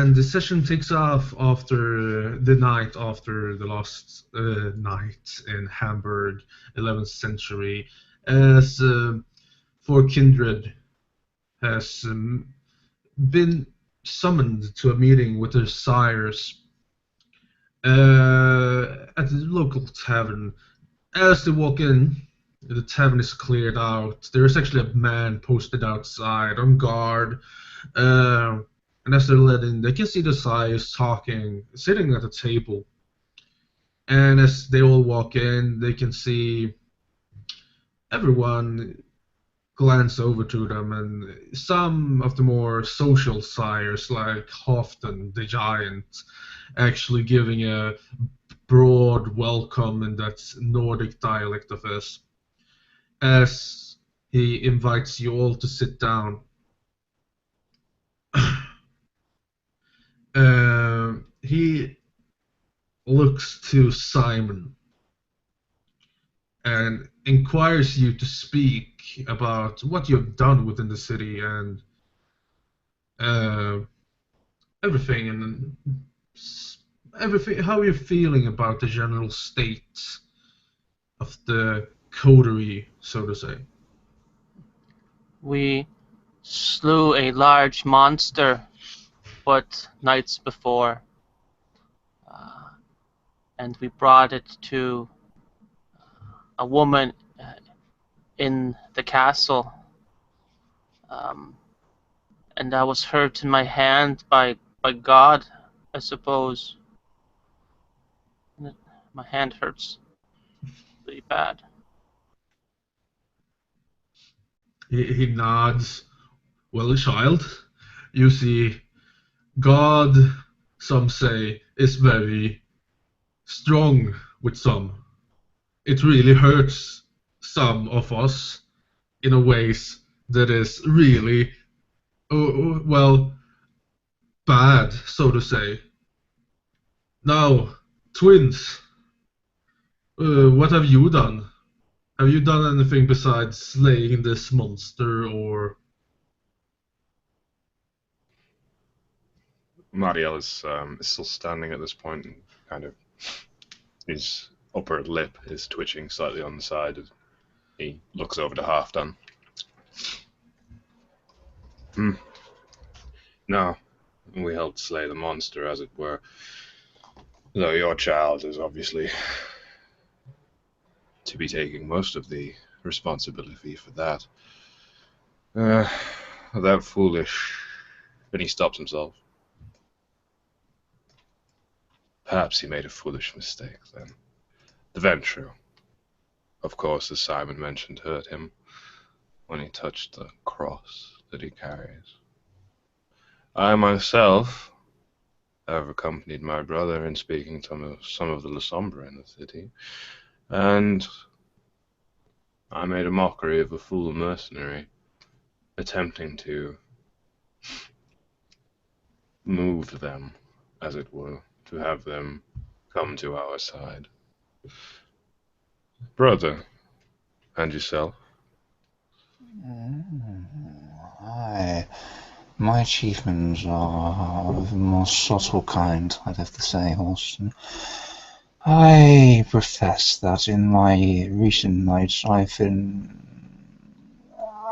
And the session takes off after the night after the last night in Hamburg, 11th century, as for Kindred has been summoned to a meeting with their sires at the local tavern. As they walk in, the tavern is cleared out. There is actually a man posted outside on guard. And as they're led in, they can see the sires talking, sitting at a table. And as they all walk in, they can see everyone glance over to them, and some of the more social sires, like Halfdan the Giant, actually giving a broad welcome in that Nordic dialect of his, as he invites you all to sit down. He looks to Simon and inquires you to speak about what you have done within the city and everything, and everything. How are you feeling about the general state of the coterie, so to say? We slew a large monster but nights before, and we brought it to a woman in the castle, and I was hurt in my hand by God, I suppose. My hand hurts pretty bad. He nods. Well, child, you see, God, some say, is very strong with some. It really hurts some of us in a ways that is really, well, bad, so to say. Now, twins, what have you done? Have you done anything besides slaying this monster, or... Mariel is still standing at this point, and kind of his upper lip is twitching slightly on the side as he looks over to Halfdan. No, we helped slay the monster, as it were. Though your child is obviously to be taking most of the responsibility for that. That foolish... Then he stops himself. Perhaps he made a foolish mistake, then. The venture, of course, as Simon mentioned, hurt him when he touched the cross that he carries. I myself have accompanied my brother in speaking to some of the La Sombra in the city, and I made a mockery of a fool mercenary, attempting to move them, as it were, to have them come to our side. Brother, and yourself? My achievements are of the most subtle kind, I'd have to say, Austin. I profess that in my recent nights I've been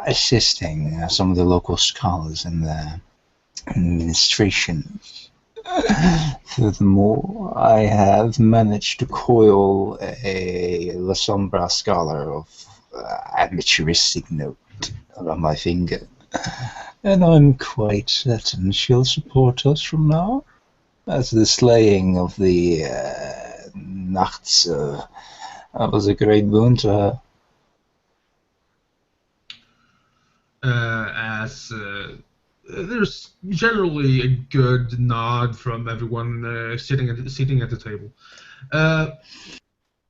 assisting some of the local scholars in their administrations. Furthermore, I have managed to coil a La Sombra scholar of amateuristic note around my finger, and I'm quite certain she'll support us from now, as the slaying of the Nachts was a great boon to her. As there's generally a good nod from everyone sitting at the table.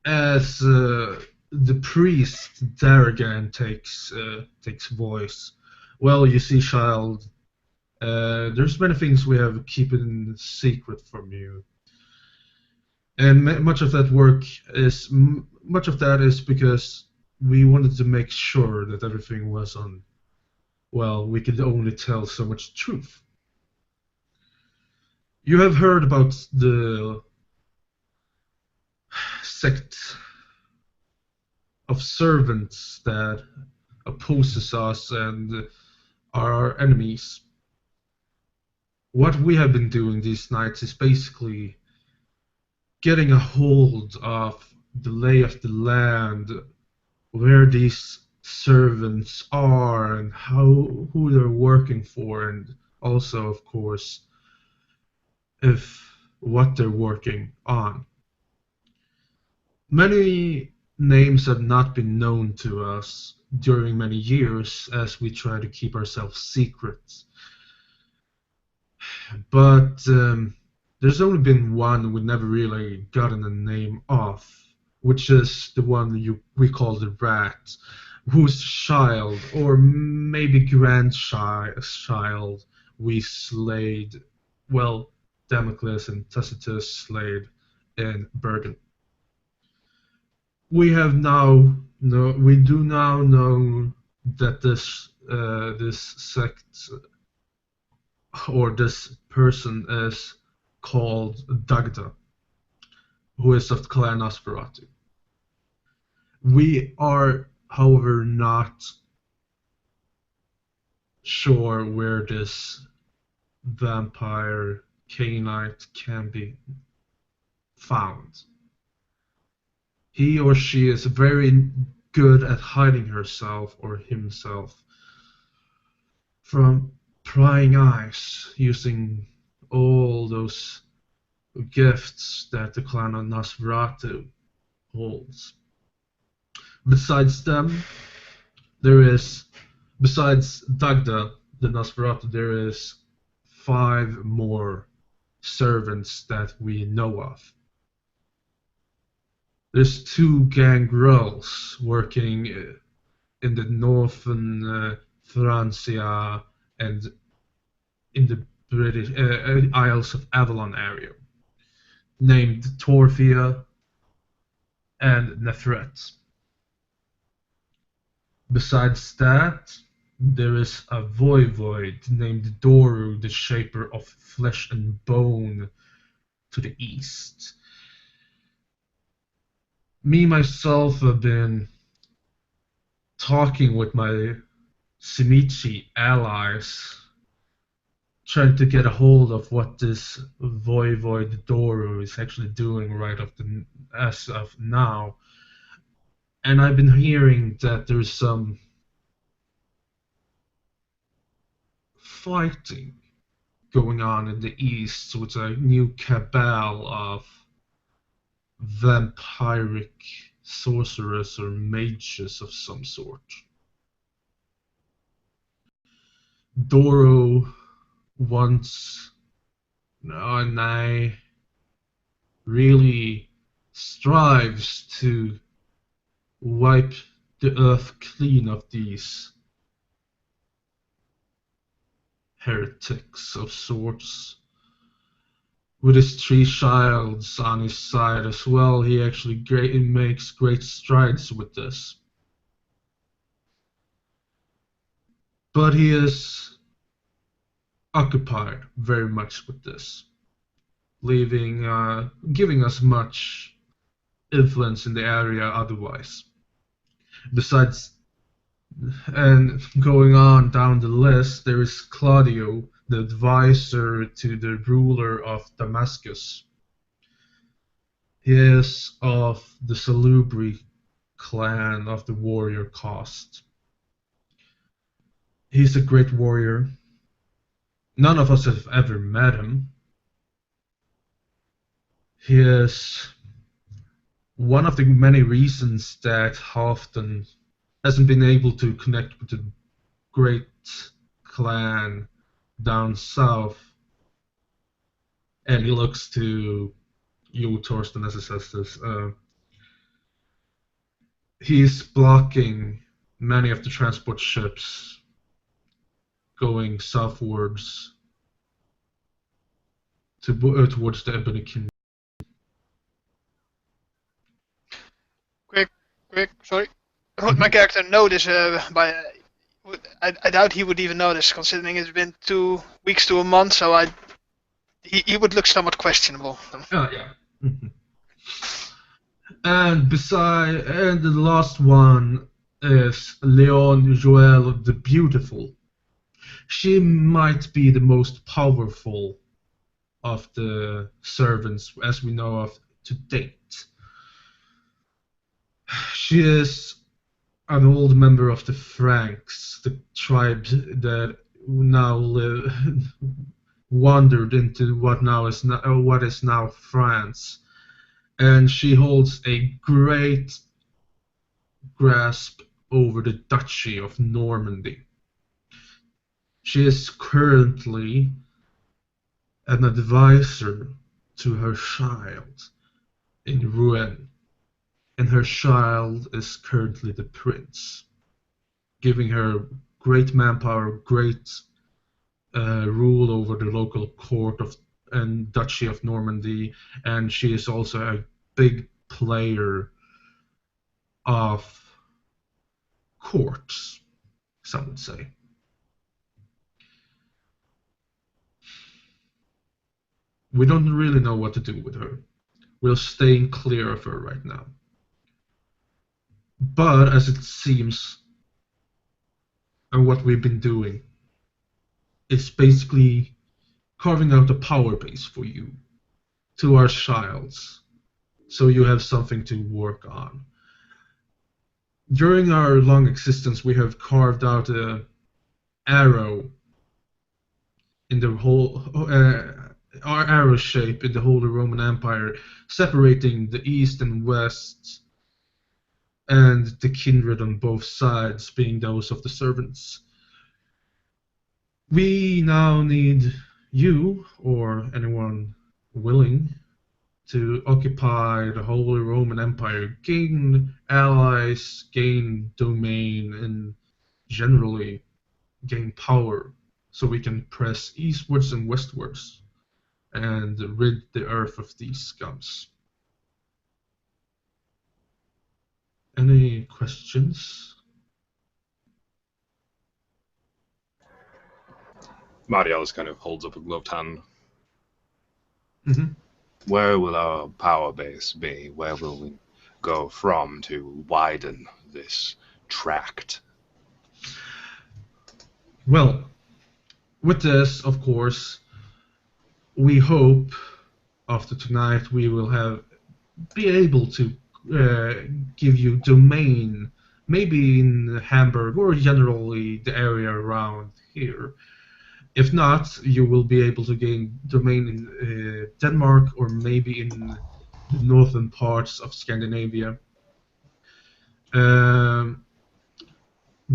As the priest Darrigan takes voice. Well, you see, child, there's many things we have keeping secret from you, and much of that is because we wanted to make sure that everything was on. Well, we could only tell so much truth. You have heard about the sect of servants that opposes us and are our enemies. What we have been doing these nights is basically getting a hold of the lay of the land, where these servants are and who they're working for, and also, of course, if what they're working on. Many names have not been known to us during many years as we try to keep ourselves secret. But there's only been one we never really gotten a name of, which is the one we call the Rat, whose child, or maybe grandchild, we slayed, well, Damocles and Tacitus slayed in Bergen. We do now know that this sect or this person is called Dagda, who is of the clan Nosferatu. We are, however, not sure where this vampire Cainite can be found. He or she is very good at hiding herself or himself from prying eyes, using all those gifts that the clan of Nosferatu holds. Besides them, besides Dagda, the Nosferatu, there is 5 more servants that we know of. There's 2 gangrels working in the northern Francia and in the British Isles of Avalon area, named Torfia and Nefret. Besides that, there is a voivode named Doru, the Shaper of Flesh and Bone, to the east. Me, myself, have been talking with my Simichi allies, trying to get a hold of what this voivode Doru is actually doing as of now. And I've been hearing that there's some fighting going on in the east with a new cabal of vampiric sorcerers or mages of some sort. Doro wants, and I really strives to wipe the earth clean of these heretics of sorts. With his 3 childs on his side as well, he actually makes great strides with this. But he is occupied very much with this, giving us much influence in the area otherwise. Besides, and going on down the list, there is Claudio, the advisor to the ruler of Damascus. He is of the Salubri clan of the warrior caste. He's a great warrior. None of us have ever met him. He is one of the many reasons that Halfdan hasn't been able to connect with the great clan down south, and he looks to you, Torsten, as he says this. He's blocking many of the transport ships going southwards towards the Ebony Kingdom. Quick, sorry. Would my character know this? I doubt he would even know this, considering it's been 2 weeks to a month. So He would look somewhat questionable. Oh, yeah. And the last one is Leon Joel the Beautiful. She might be the most powerful of the servants as we know of to date. She is an old member of the Franks, the tribe that now wandered into what is now France, and she holds a great grasp over the Duchy of Normandy. She is currently an advisor to her child in Rouen, and her child is currently the prince, giving her great manpower, great rule over the local court of and Duchy of Normandy, and she is also a big player of courts, some would say. We don't really know what to do with her. We're staying clear of her right now. But as it seems, and what we've been doing, is basically carving out a power base for you, to our childs, so you have something to work on. During our long existence, we have carved out an arrow in the whole, our arrow shape in the Holy Roman Empire, separating the East and West, and the kindred on both sides being those of the servants. We now need you, or anyone willing, to occupy the Holy Roman Empire, gain allies, gain domain, and generally gain power, so we can press eastwards and westwards and rid the earth of these scums. Any questions? Mariel's kind of holds up a gloved hand. Mm-hmm. Where will our power base be? Where will we go from to widen this tract? Well, with this, of course, we hope after tonight we will be able to give you domain, maybe in Hamburg or generally the area around here. If not, you will be able to gain domain in Denmark or maybe in the northern parts of Scandinavia.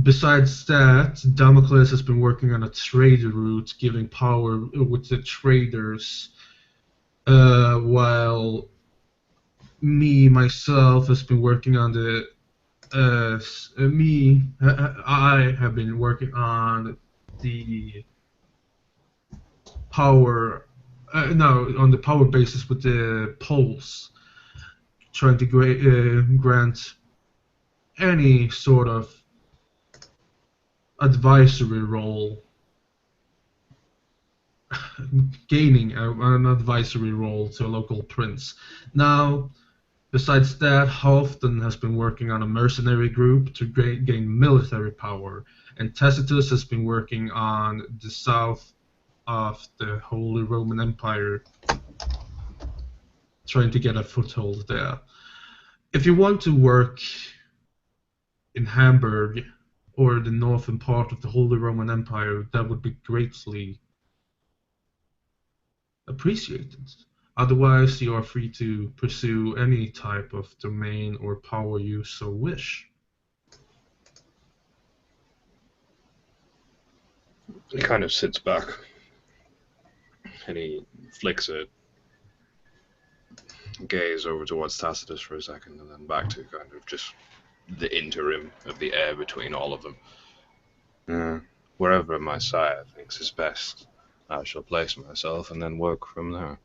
Besides that, Damocles has been working on a trade route, giving power with the traders, while myself has been working on I have been working on the power, on the power basis with the Poles, trying to grant any sort of advisory role, gaining an advisory role to a local prince. Now, besides that, Halfdan has been working on a mercenary group to gain military power, and Tacitus has been working on the south of the Holy Roman Empire, trying to get a foothold there. If you want to work in Hamburg or the northern part of the Holy Roman Empire, that would be greatly appreciated. Otherwise, you are free to pursue any type of domain or power you so wish. He kind of sits back and he flicks a gaze over towards Tacitus for a second and then back to kind of just the interim of the air between all of them. Wherever my sire thinks is best, I shall place myself and then work from there.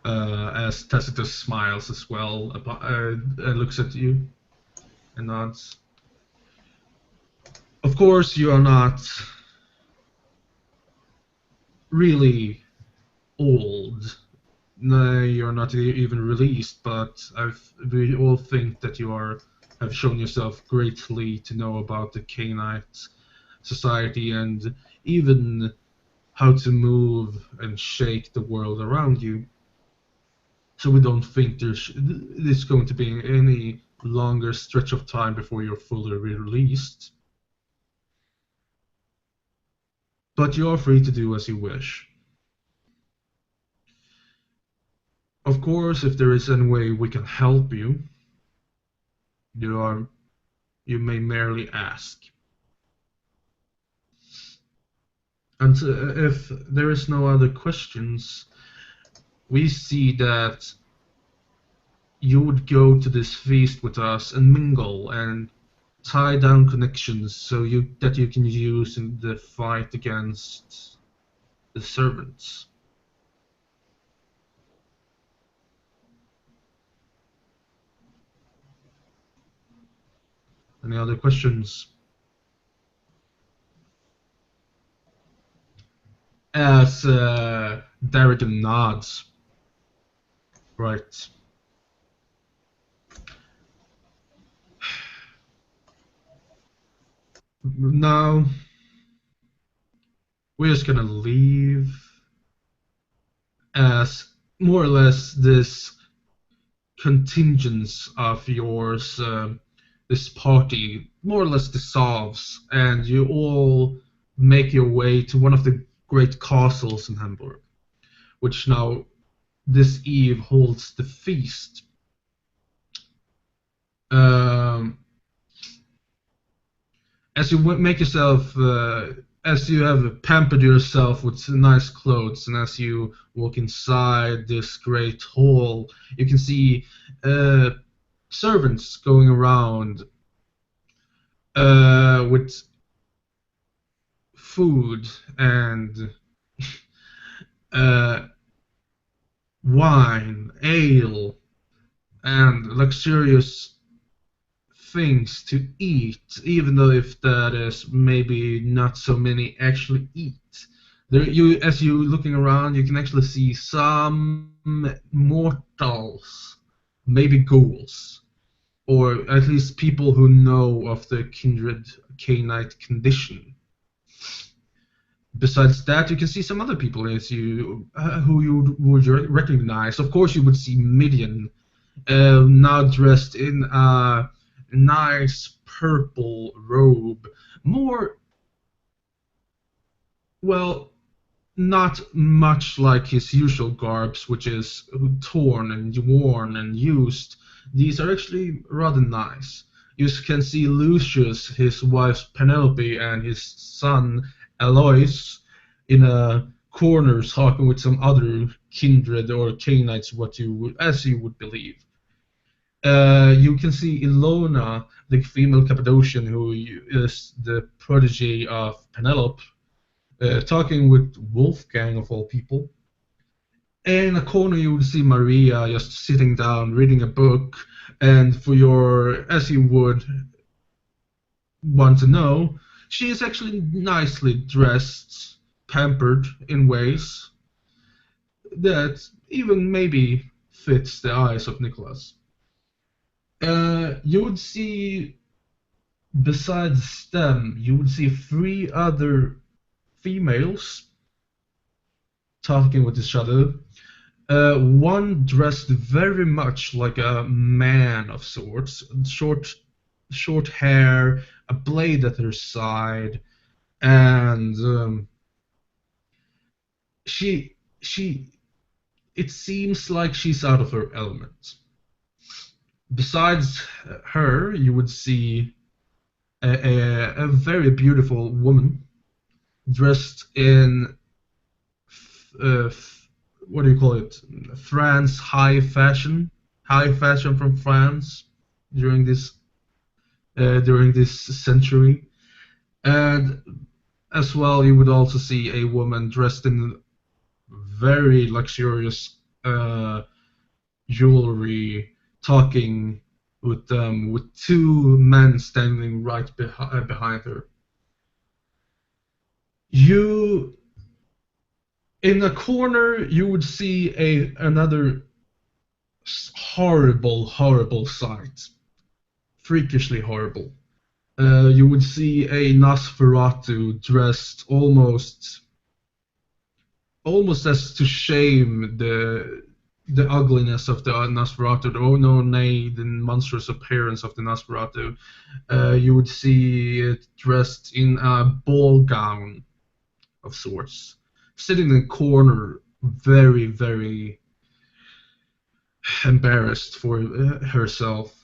As Tacitus smiles as well, looks at you and nods. Of course, you are not really old. No, you're not even released, but we all think that have shown yourself greatly to know about the Cainite society and even how to move and shake the world around you. So we don't think there's going to be any longer stretch of time before you're fully released. But you are free to do as you wish. Of course, if there is any way we can help you, you may merely ask. And if there is no other questions, we see that you would go to this feast with us and mingle and tie down connections that you can use in the fight against the servants. Any other questions? As Darrigan nods. Right. Now, we're just gonna leave as more or less this contingence of yours, this party, more or less dissolves, and you all make your way to one of the great castles in Hamburg, which now this eve holds the feast. As you make yourself, as you have pampered yourself with nice clothes, and as you walk inside this great hall, you can see servants going around with food and wine, ale, and luxurious things to eat, even though if that is maybe not so many actually eat. As you looking around, you can actually see some mortals, maybe ghouls, or at least people who know of the kindred Cainite condition. Besides that, you can see some other people who you would recognize. Of course, you would see Midian, now dressed in a nice purple robe. Well, not much like his usual garbs, which is torn and worn and used. These are actually rather nice. You can see Lucius, his wife Penelope, and his son Alois in a corner talking with some other kindred or Cainites, as you would believe. You can see Ilona, the female Cappadocian, who is the protege of Penelope, talking with Wolfgang, of all people. In a corner, you would see Maria just sitting down, reading a book, and as you would want to know, she is actually nicely dressed, pampered in ways that even maybe fits the eyes of Nicholas. You would see, besides them, you would see 3 other females talking with each other. One dressed very much like a man of sorts, short hair, a blade at her side, and it seems like she's out of her element. Besides her, you would see a very beautiful woman dressed in what do you call it? France high fashion from France during this century, and as well you would also see a woman dressed in very luxurious jewelry, talking with 2 men standing right behind her. You In a corner, you would see another horrible, horrible sight. Freakishly horrible. You would see a Nosferatu dressed almost as to shame the ugliness of the Nosferatu, the monstrous appearance of the Nosferatu. You would see it dressed in a ball gown of sorts, sitting in a corner, very, very embarrassed for herself.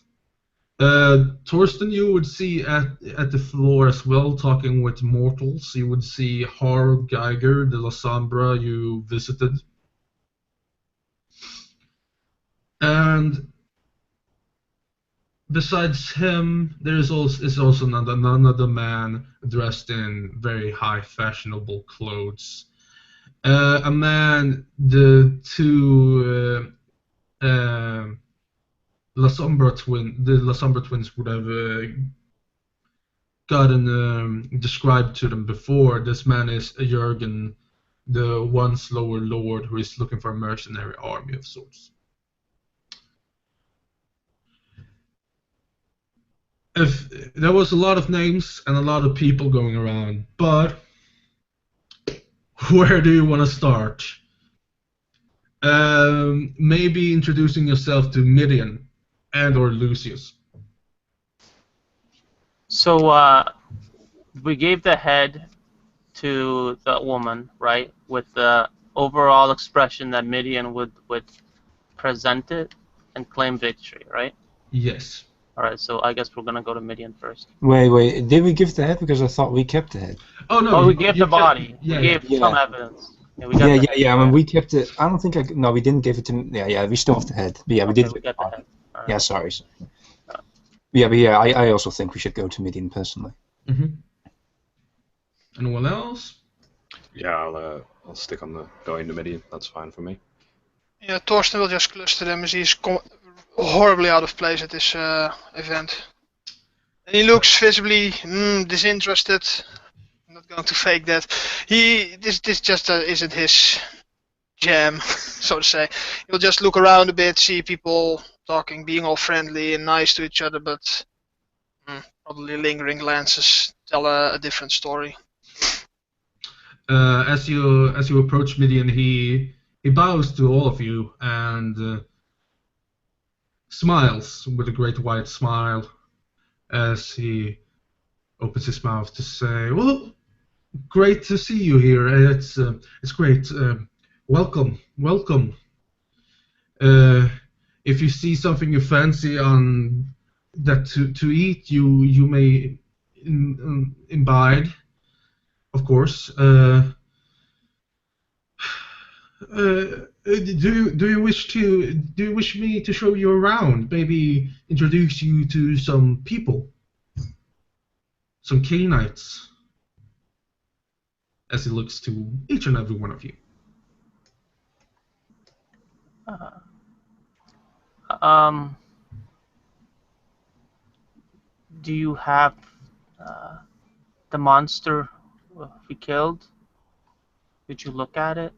Torsten, you would see at the floor as well, talking with mortals. You would see Harald Geiger, the La Sombra you visited. And besides him, there is also another man dressed in very high fashionable clothes. A man the two La Sombra twins would have gotten described to them before. This man is Jurgen, the once lower lord who is looking for a mercenary army of sorts. If there was a lot of names and a lot of people going around, but where do you want to start? Maybe introducing yourself to Midian and or Lucius. So we gave the head to the woman, right? With the overall expression that Midian would present it and claim victory, right? Yes. Alright, so I guess we're gonna go to Midian first. Wait, did we give the head? Because I thought we kept the head. Oh no. Oh, we gave the body. Yeah, we gave yeah. some evidence. Yeah, we got the head. I mean, we kept it. I don't think no, we didn't give it to. Yeah, we still have the head. But yeah, we Okay, did. we got the head. Alright. Yeah, sorry. Yeah, I also think we should go to Midian personally. Mm-hmm. Anyone else? Yeah, I'll stick on the going to Midian. That's fine for me. Yeah, Torsten will just cluster them as he's horribly out of place at this event. And he looks visibly disinterested. I'm not going to fake that. This just isn't his jam, so to say. He'll just look around a bit, see people talking, being all friendly and nice to each other, but probably lingering glances tell a different story. As you approach Midian, he bows to all of you and smiles with a great wide smile as he opens his mouth to say, "Well, great to see you here. It's great. Welcome. If you see something you fancy on that to eat, you may imbibe, of course. Do you wish me to show you around? Maybe introduce you to some people, some Canaanites?" As he looks to each and every one of you. Do you have the monster we killed? Did you look at it?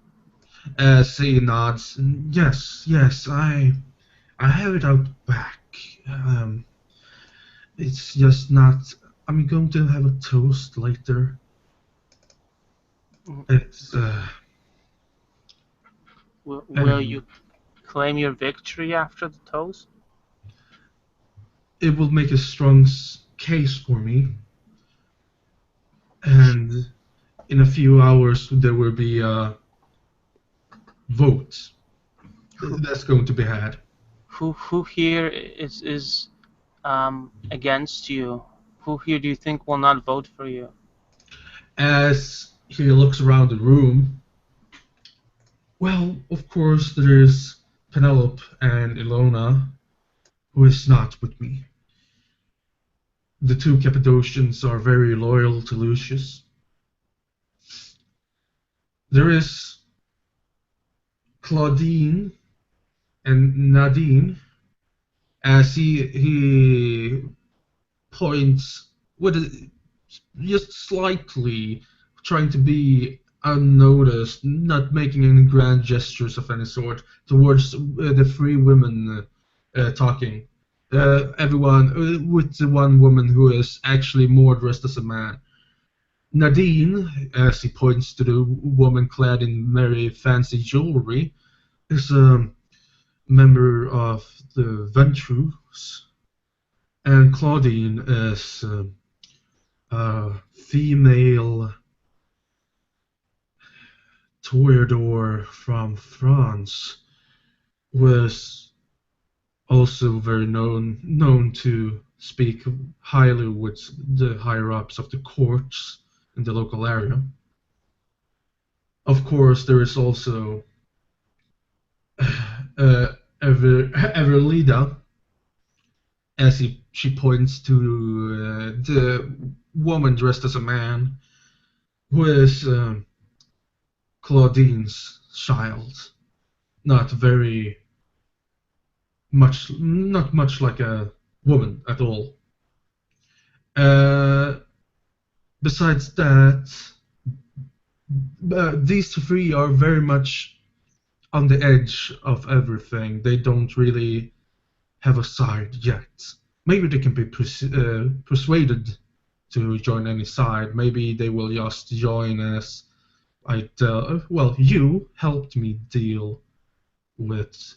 As he nods, yes, I have it out back. It's just not. I'm going to have a toast later. It's Will you claim your victory after the toast? it will make a strong case for me, and in a few hours there will be a vote that's going to be had. Who here is against you? Who here do you think will not vote for you? As he looks around the room, well, of course there's Penelope and Ilona, who is not with me. The two Cappadocians are very loyal to Lucius. There is Claudine and Nadine, as he points with just slightly trying to be unnoticed, not making any grand gestures of any sort towards the three women talking. Everyone, with the one woman who is actually more dressed as a man. Nadine, as he points to the woman clad in very fancy jewelry, is a member of the Ventrus, and Claudine is a female toreador from France, was also very known to speak highly with the higher ups of the courts in the local area. Of course, there is also Everlida, as she points to the woman dressed as a man, who is Claudine's child. Not much like a woman at all. Besides that, these three are very much on the edge of everything. They don't really have a side yet. Maybe they can be persuaded to join any side. Maybe they will just join as you helped me deal with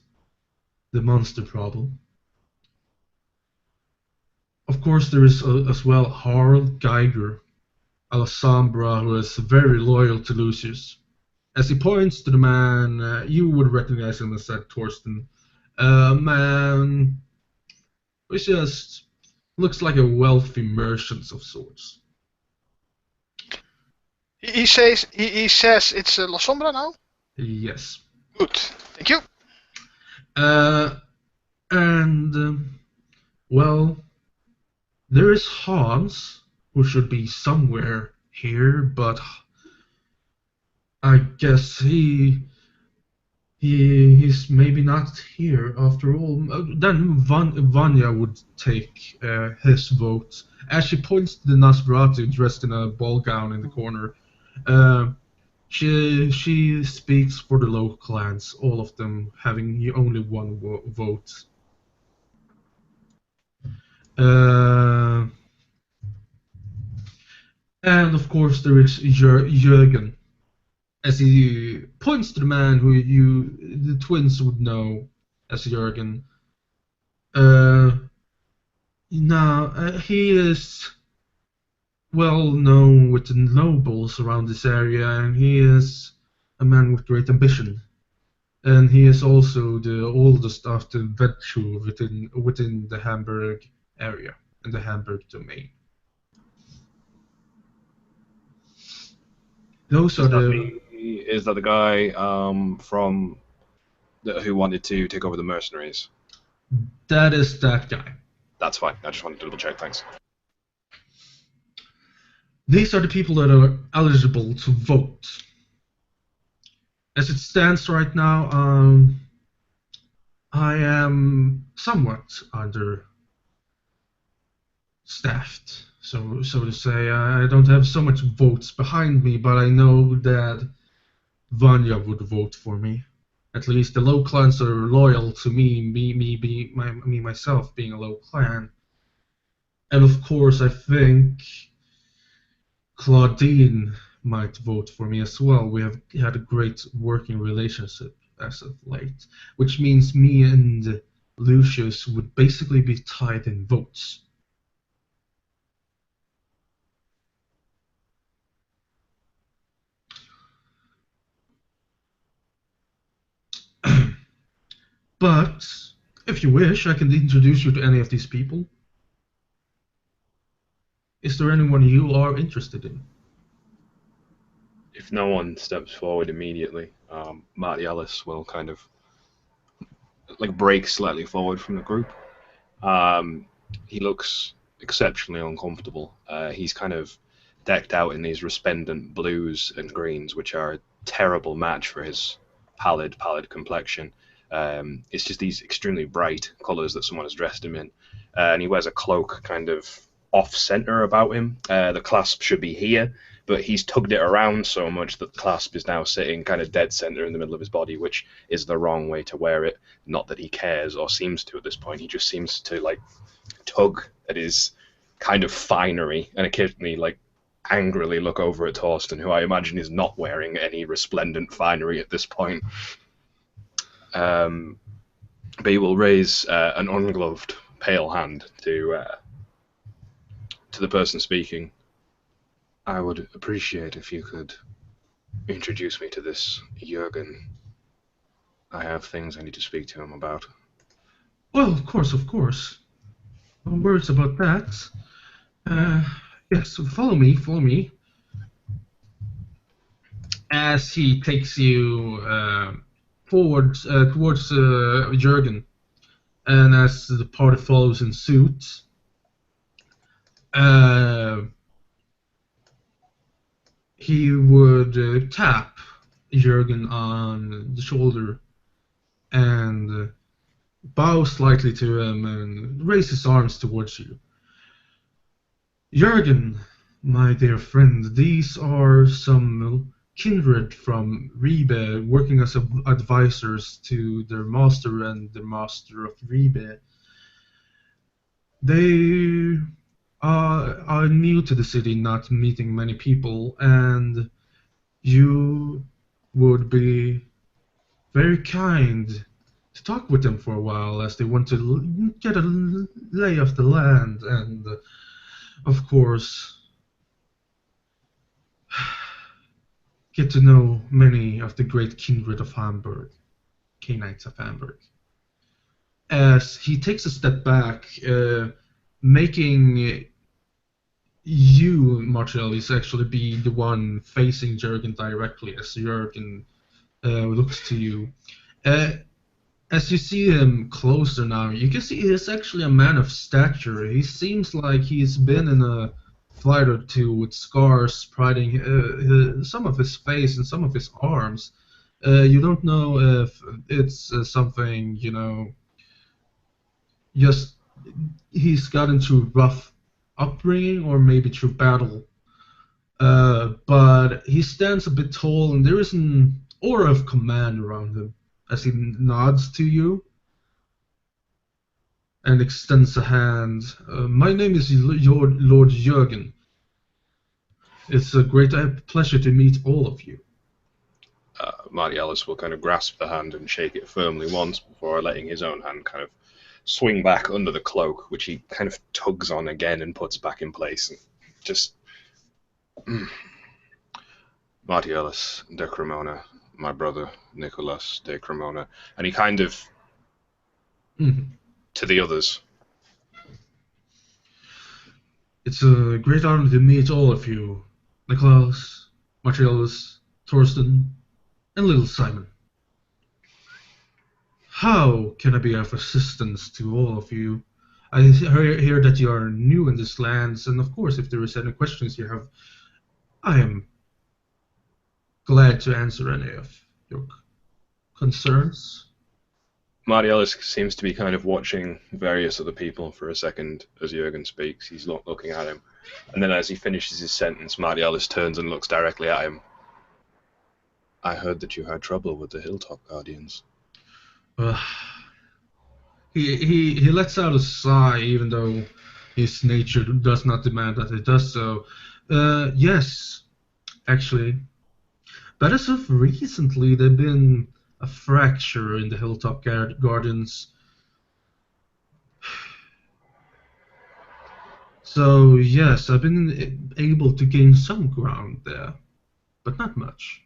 the monster problem. Of course, there is as well Harald Geiger, Alessandra, who is very loyal to Lucius. As he points to the man, you would recognize him as said Torsten, a man who just looks like a wealthy merchant of sorts. He says it's La Sombra now? Yes. Good, thank you. Well, there is Hans, who should be somewhere here, but I guess he's maybe not here after all. Then Vanya would take his vote, as she points to the Nosferatu dressed in a ball gown in the corner. She speaks for the local clans, all of them having only one vote. And of course there is Jürgen, as he points to the man who the twins would know as Jürgen. He is well known with the nobles around this area, and he is a man with great ambition. And he is also the oldest of the Venture within the Hamburg area, in the Hamburg domain. Those are Is that the guy from who wanted to take over the mercenaries? That is that guy. That's fine. I just wanted to double check. Thanks. These are the people that are eligible to vote. As it stands right now, I am somewhat understaffed, so to say. I don't have so much votes behind me, but I know that Vanya would vote for me. At least the low clans are loyal to me, myself being a low clan. And of course, I think Claudine might vote for me as well. We have had a great working relationship as of late, which means me and Lucius would basically be tied in votes. But if you wish, I can introduce you to any of these people. Is there anyone you are interested in? If no one steps forward immediately, Marty Ellis will kind of break slightly forward from the group. He looks exceptionally uncomfortable. He's kind of decked out in these resplendent blues and greens, which are a terrible match for his pallid complexion. It's just these extremely bright colours that someone has dressed him in. And he wears a cloak kind of off-center about him. The clasp should be here, but he's tugged it around so much that the clasp is now sitting kind of dead center in the middle of his body, which is the wrong way to wear it. Not that he cares or seems to at this point. He just seems to like tug at his kind of finery and occasionally like angrily look over at Torsten, who I imagine is not wearing any resplendent finery at this point. But he will raise an ungloved, pale hand to the person speaking. I would appreciate if you could introduce me to this Jürgen. I have things I need to speak to him about. Well, of course, of course. No worries about that. Yes, follow me, follow me. As he takes you towards Jürgen, and as the party follows in suit, he would tap Jürgen on the shoulder and bow slightly to him and raise his arms towards you. Jürgen, my dear friend, these are some kindred from Ribe working as advisors to their master and the master of Ribe. They are new to the city, not meeting many people, and you would be very kind to talk with them for a while, as they want to get a lay of the land and, of course, get to know many of the great kindred of Hamburg, Canaanites of Hamburg. As he takes a step back, making you, Marcellis, actually be the one facing Jürgen directly, as Jürgen looks to you. As you see him closer now, you can see he is actually a man of stature. He seems like he's been in a fight or two with scars spreading some of his face and some of his arms. You don't know if it's something, just he's gotten through rough upbringing or maybe through battle. But he stands a bit tall, and there is an aura of command around him as he nods to you and extends a hand. My name is Lord Jürgen. It's a great pleasure to meet all of you. Marty Ellis will kind of grasp the hand and shake it firmly once before letting his own hand kind of swing back under the cloak, which he kind of tugs on again and puts back in place. And just... Marty Ellis de Cremona, my brother Nicholas de Cremona. And he kind of... to the others. It's a great honor to meet all of you. Nicholas, Marcellus, Torsten, and little Simon. How can I be of assistance to all of you? I hear that you are new in this land, and of course, if there is any questions you have, I am glad to answer any of your concerns. Marty Ellis seems to be kind of watching various other people for a second as Jürgen speaks. He's not looking at him. And then as he finishes his sentence, Marty Ellis turns and looks directly at him. I heard that you had trouble with the Hilltop Guardians. He lets out a sigh, even though his nature does not demand that he does so. Yes, actually. But as of recently, there's been a fracture in the Hilltop Guardians. So yes, I've been able to gain some ground there, but not much.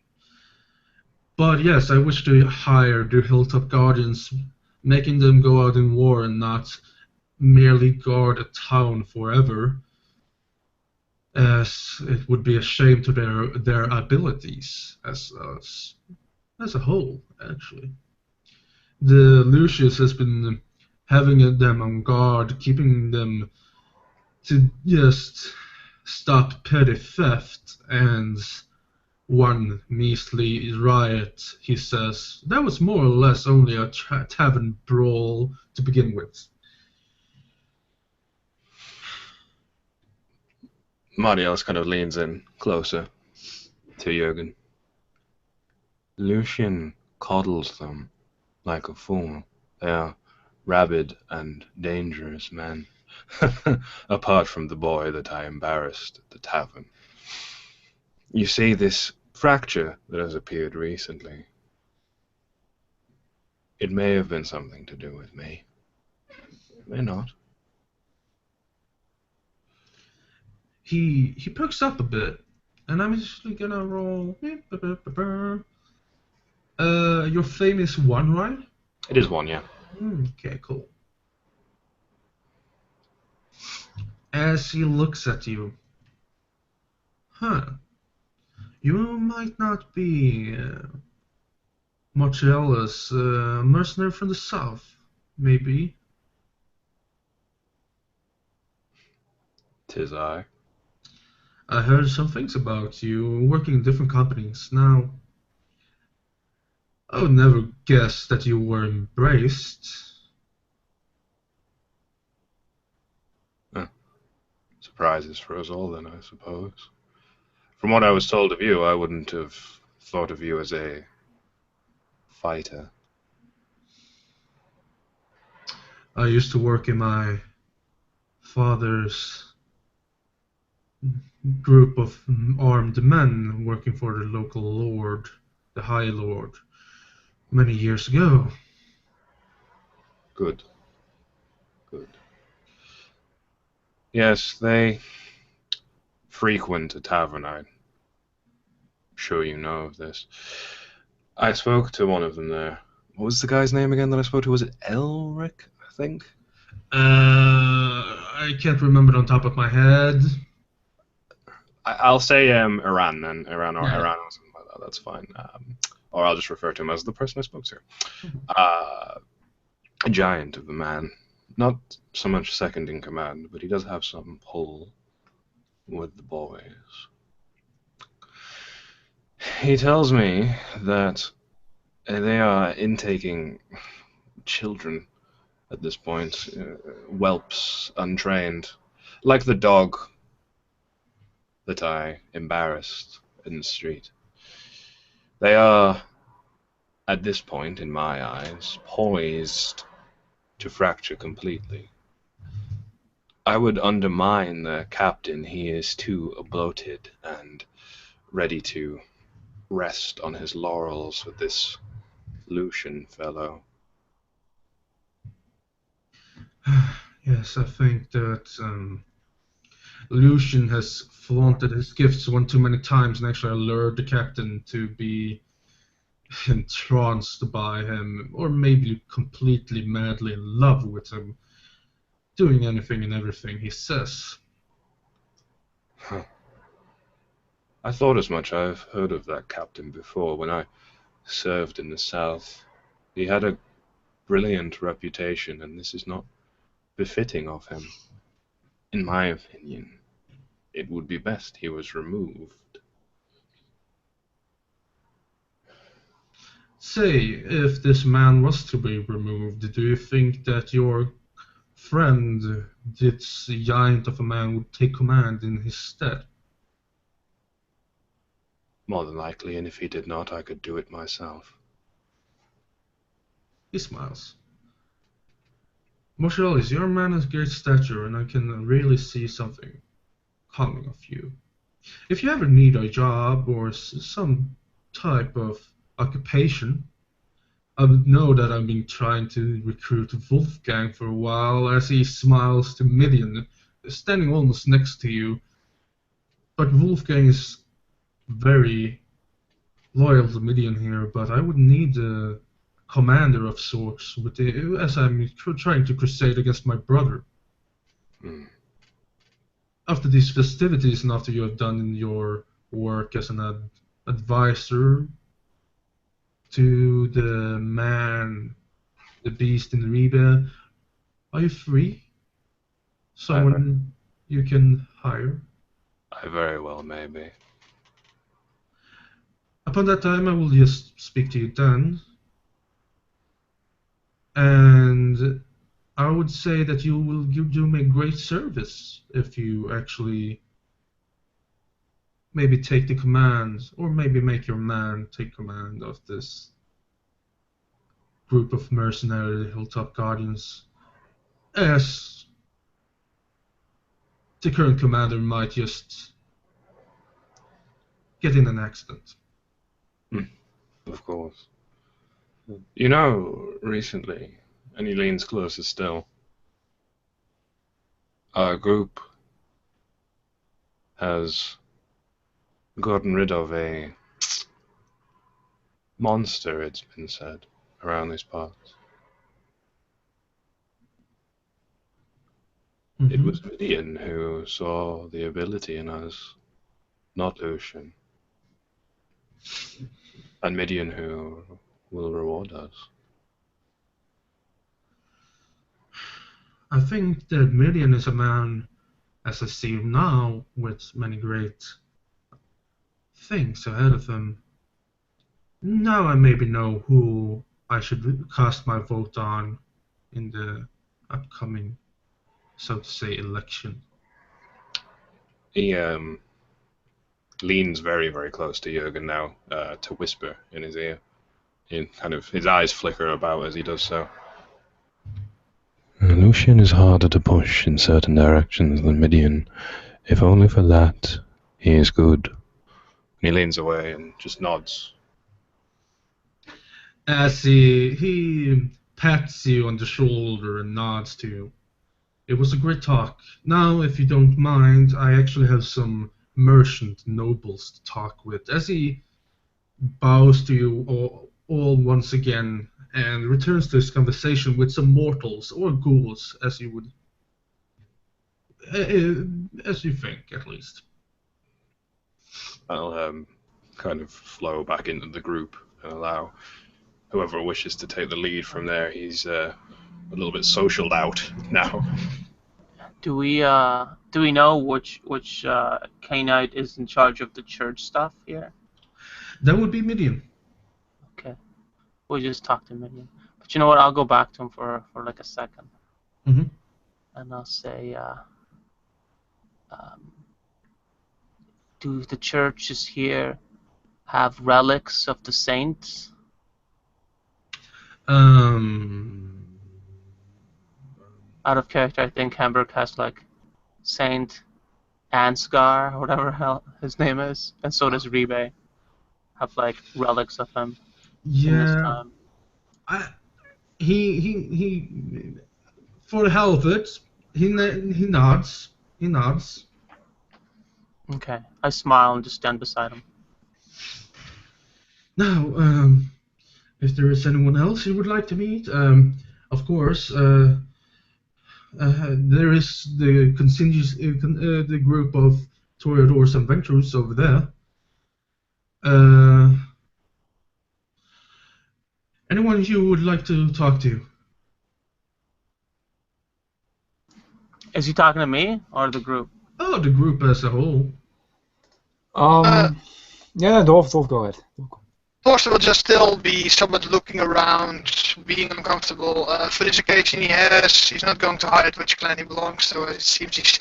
But yes, I wish to hire the Hilltop Guardians, making them go out in war and not merely guard a town forever, as it would be a shame to their abilities as a whole, actually. The Lucius has been having them on guard, keeping them to just stop petty theft and one measly riot, he says. That was more or less only a tavern brawl to begin with. Marty Ellis kind of leans in closer to Jurgen. Lucian coddles them like a fool. They are rabid and dangerous men, apart from the boy that I embarrassed at the tavern. You see, this fracture that has appeared recently, it may have been something to do with me. It may not. He perks up a bit, and I'm actually gonna roll. Your famous one, right? It is one, yeah. Okay, cool. As he looks at you, huh? You might not be much else. Mercenary from the south, maybe. 'Tis I. I heard some things about you working in different companies. Now, I would never guess that you were embraced. Surprises for us all, then, I suppose. From what I was told of you, I wouldn't have thought of you as a fighter. I used to work in my father's group of armed men working for the local lord, the High Lord, many years ago. Good. Good. Yes, they frequent a tavern. I'm sure you know of this. I spoke to one of them there. What was the guy's name again that I spoke to? Was it Elric, I think? I can't remember it on top of my head. I'll say Iran then. Iran or Yeah. Iran or something like that. That's fine. Or I'll just refer to him as the person I spoke to. A giant of a man. Not so much second in command, but he does have some pull with the boys. He tells me that they are intaking children at this point, whelps, untrained, like the dog that I embarrassed in the street. They are, at this point, in my eyes, poised to fracture completely. I would undermine the captain. He is too bloated and ready to rest on his laurels with this Lucian fellow. Yes, I think that Lucian has flaunted his gifts one too many times and actually lured the captain to be entranced by him, or maybe completely madly in love with him, doing anything and everything he says. Huh. I thought as much. I've heard of that captain before when I served in the South. He had a brilliant reputation, and this is not befitting of him. In my opinion, it would be best he was removed. Say, if this man was to be removed, do you think that your friend, this giant of a man, would take command in his stead? More than likely, and if he did not, I could do it myself. He smiles. Moshiralis, you're a man of great stature, and I can really see something coming of you. If you ever need a job or some type of occupation, I would know that I've been trying to recruit Wolfgang for a while, as he smiles to Midian, standing almost next to you. But Wolfgang is very loyal to Midian here, but I would need a commander of sorts, as I'm trying to crusade against my brother. After these festivities and after you have done your work as an advisor to the man, the beast in Reba, are you free? Someone you can hire? I very well may be. Upon that time, I will just speak to you then. And I would say that you do me great service if you actually maybe take the command, or maybe make your man take command of this group of mercenary hilltop guardians, as the current commander might just get in an accident. Of course. You know, recently, and he leans closer still, our group has gotten rid of a monster, it's been said, around these parts. It was Midian who saw the ability in us, not Lucian. And Midian who will reward us. I think that Midian is a man, as I see him now, with many great things ahead of him. Now I maybe know who I should cast my vote on in the upcoming, so to say, election. He leans very, very close to Jurgen now to whisper in his ear. His eyes flicker about as he does so. Lucian is harder to push in certain directions than Midian. If only for that, he is good. He leans away and just nods. As he pats you on the shoulder and nods to you. It was a great talk. Now, if you don't mind, I actually have some merchant nobles to talk with. As he bows to you all once again and returns to his conversation with some mortals or ghouls, as you would, as you think at least. I'll kind of flow back into the group and allow whoever wishes to take the lead from there. He's a little bit socialed out now. Do we know which Cainite is in charge of the church stuff here? That would be Midian. Okay, we'll just talk to Midian. But you know what? I'll go back to him for like a second, Mm-hmm. and I'll say, do the churches here have relics of the saints? Out of character, I think Hamburg has like Saint Ansgar, or whatever hell his name is, and so does Ribe. Have like relics of him in this Yeah, time. he for the hell of it, he nods. He nods. Okay, I smile and just stand beside him. Now, if there is anyone else you would like to meet, of course, there is the the group of Toreadors and Ventrus over there. Anyone you would like to talk to? Is he talking to me or the group? Oh, the group as a whole. Yeah, Dolph, go ahead. Thorsten will just still be somewhat looking around, being uncomfortable. For this occasion he's not going to hide which clan he belongs to. It seems he's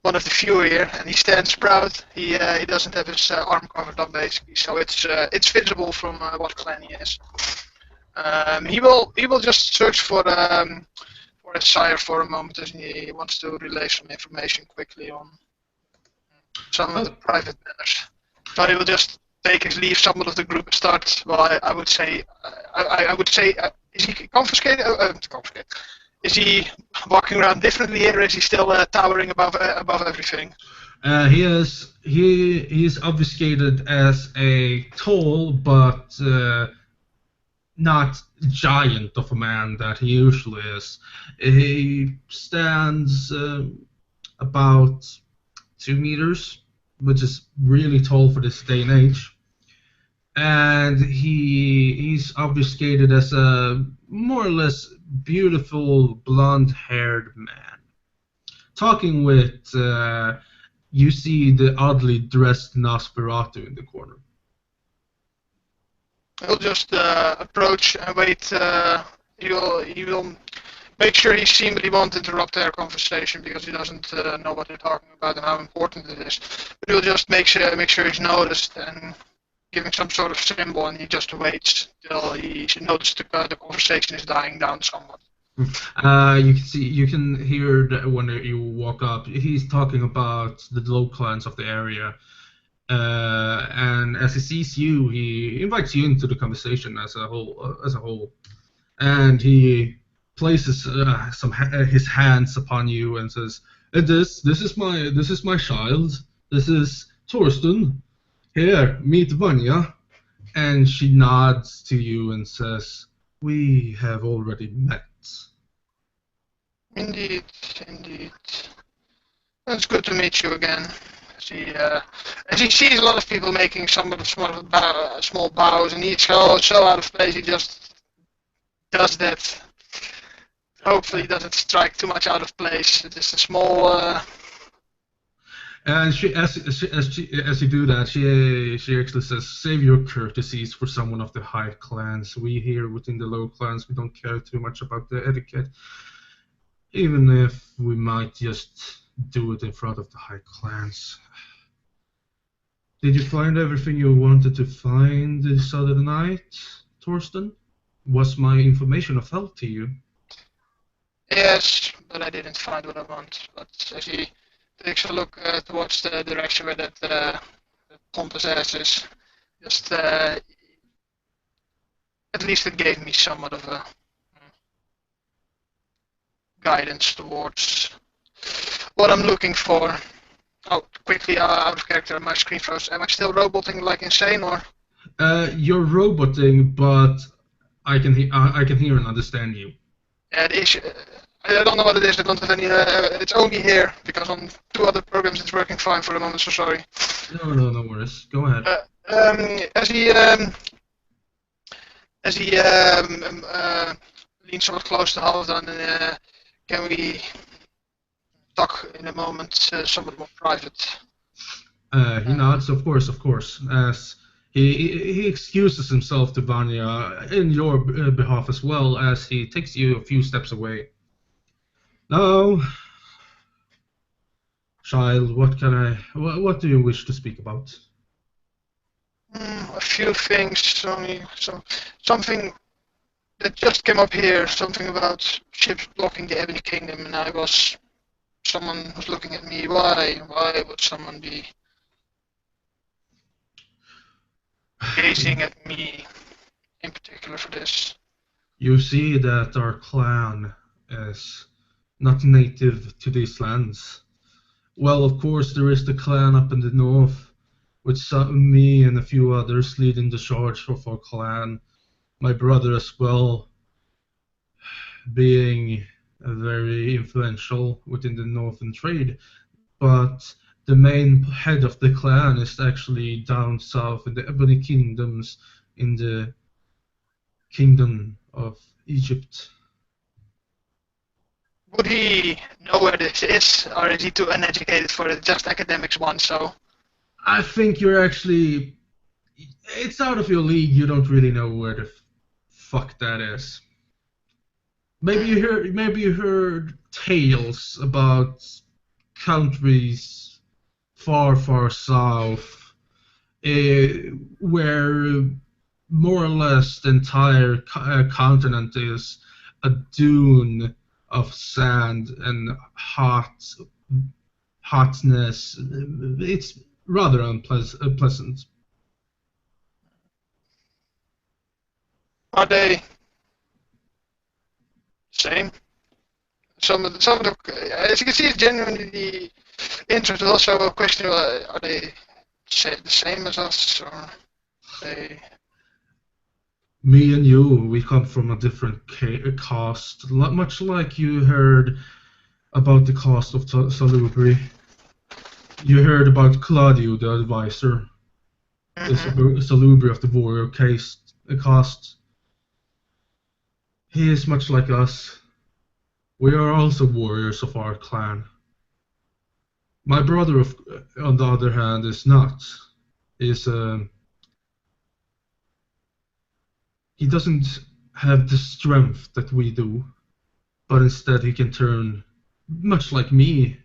one of the few here, and he stands proud. He doesn't have his arm covered up basically, so it's visible from what clan he is. He will just search for his sire for a moment, and he wants to relay some information quickly on some of the private matters. So he will just take his leave, somewhat of the group, and start. Well, I would say, is he confiscated? Confiscated. Is he walking around differently here, or is he still towering above everything? He is obfuscated as a tall but not giant of a man that he usually is. He stands about 2 meters, which is really tall for this day and age. And he's obfuscated as a more or less beautiful blonde-haired man. Talking with, you see the oddly dressed Nosferatu in the corner. He'll just approach and wait. He will make sure he seems that he won't interrupt their conversation because he doesn't know what they're talking about and how important it is. But he'll just make sure he's noticed and giving some sort of symbol, and he just waits till he notices the conversation is dying down somewhat. You can hear that when you walk up. He's talking about the low clans of the area, and as he sees you, he invites you into the conversation as a whole, and he places his hands upon you and says, "This is my child. This is Torsten. Here, meet Vanya." And she nods to you and says, "We have already met." Indeed. It's good to meet you again. As he sees a lot of people making some of the small bows, and he's so out of place, he just does that. Hopefully, he doesn't strike too much out of place. It is a small. And as you do that, she actually says, "Save your courtesies for someone of the high clans. We here within the low clans, we don't care too much about the etiquette, even if we might just do it in front of the high clans." Did you find everything you wanted to find this other night, Torsten? Was my information of help to you? Yes, but I didn't find what I want. But as he takes a look towards the direction where that compass is, just at least it gave me somewhat of a guidance towards what I'm looking for. Oh, quickly out of character, my screen froze. Am I still roboting like insane, or? You're roboting, but I can hear and understand you. Yeah, the issue. I don't know what it is. I don't have any. It's only here because on 2 other programs it's working fine for the moment. So sorry. No worries. Go ahead. As he leans somewhat close to Halvdan, can we talk in a moment, somewhat more private? He nods. Of course. As he excuses himself to Vanya in your behalf as well, as he takes you a few steps away. Now, child, what do you wish to speak about? A few things. Something that just came up here. Something about ships blocking the Ebony Kingdom, and someone was looking at me. Why would someone be gazing at me in particular for this? You see that our clan is not native to these lands. Well, of course, there is the clan up in the north, with me and a few others leading the charge of our clan. My brother as well, being very influential within the northern trade. But the main head of the clan is actually down south in the Ebony Kingdoms, in the Kingdom of Egypt. Would he know where this is, or is he too uneducated for it? Just academics one, so. I think you're actually. It's out of your league. You don't really know where the fuck that is. Maybe you heard tales about countries far south, where more or less the entire continent is a dune of sand and hotness. It's rather unpleasant. Are they same? Some of the as you can see, it's genuinely interesting. Also, a question: are they the same as us, or are they? Me and you, we come from a different caste, much like you heard about the caste of Salubri. You heard about Claudio, the advisor, the Salubri of the warrior caste. He is much like us. We are also warriors of our clan. My brother, on the other hand, is not. He doesn't have the strength that we do. but instead he can turn, much like me,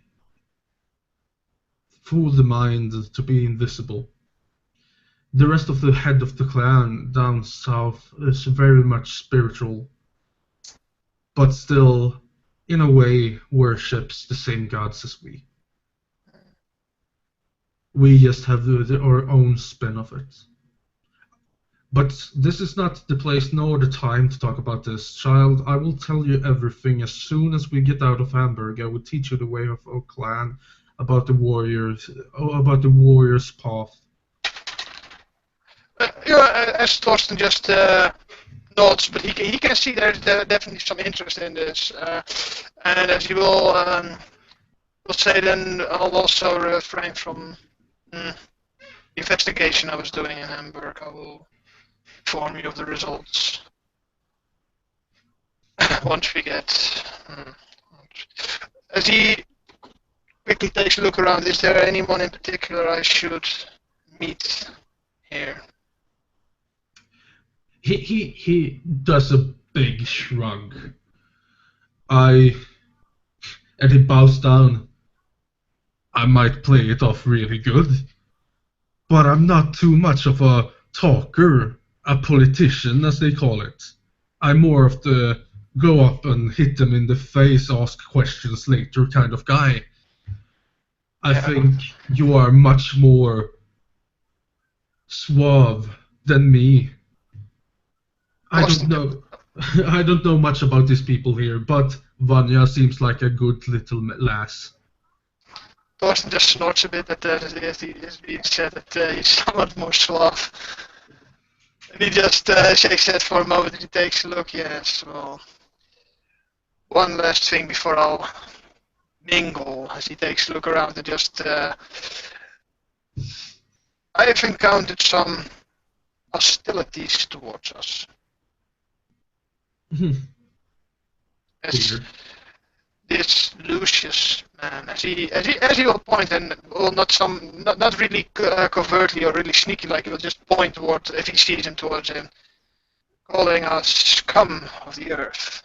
fool the mind to be invisible. The rest of the head of the clan down south is very much spiritual, but still, in a way, worships the same gods as we. We just have our own spin of it. But this is not the place nor the time to talk about this, child. I will tell you everything as soon as we get out of Hamburg. I will teach you the way of our clan, about the warriors path. As Thorsten just nods, but he can see there's definitely some interest in this, and as he will say, then I'll also refrain from the investigation I was doing in Hamburg. I will inform you of the results once we get. As he quickly takes a look around, is there anyone in particular I should meet here? He does a big shrug. And he bows down. I might play it off really good, but I'm not too much of a talker, a politician as they call it. I'm more of the go up and hit them in the face, ask questions later kind of guy. I think you are much more suave than me. I don't know. I don't know much about these people here, but Vanya seems like a good little lass. Thorsten just snorts a bit at it's being said that he's somewhat more suave. And he just shakes head for a moment and he takes a look. Yes, well, one last thing before I'll mingle. As he takes a look around and just I have encountered some hostilities towards us. As this Lucius man, as he will point, and will not really covertly or really sneaky, like he will just point toward, if he sees him, towards him, calling us scum of the earth.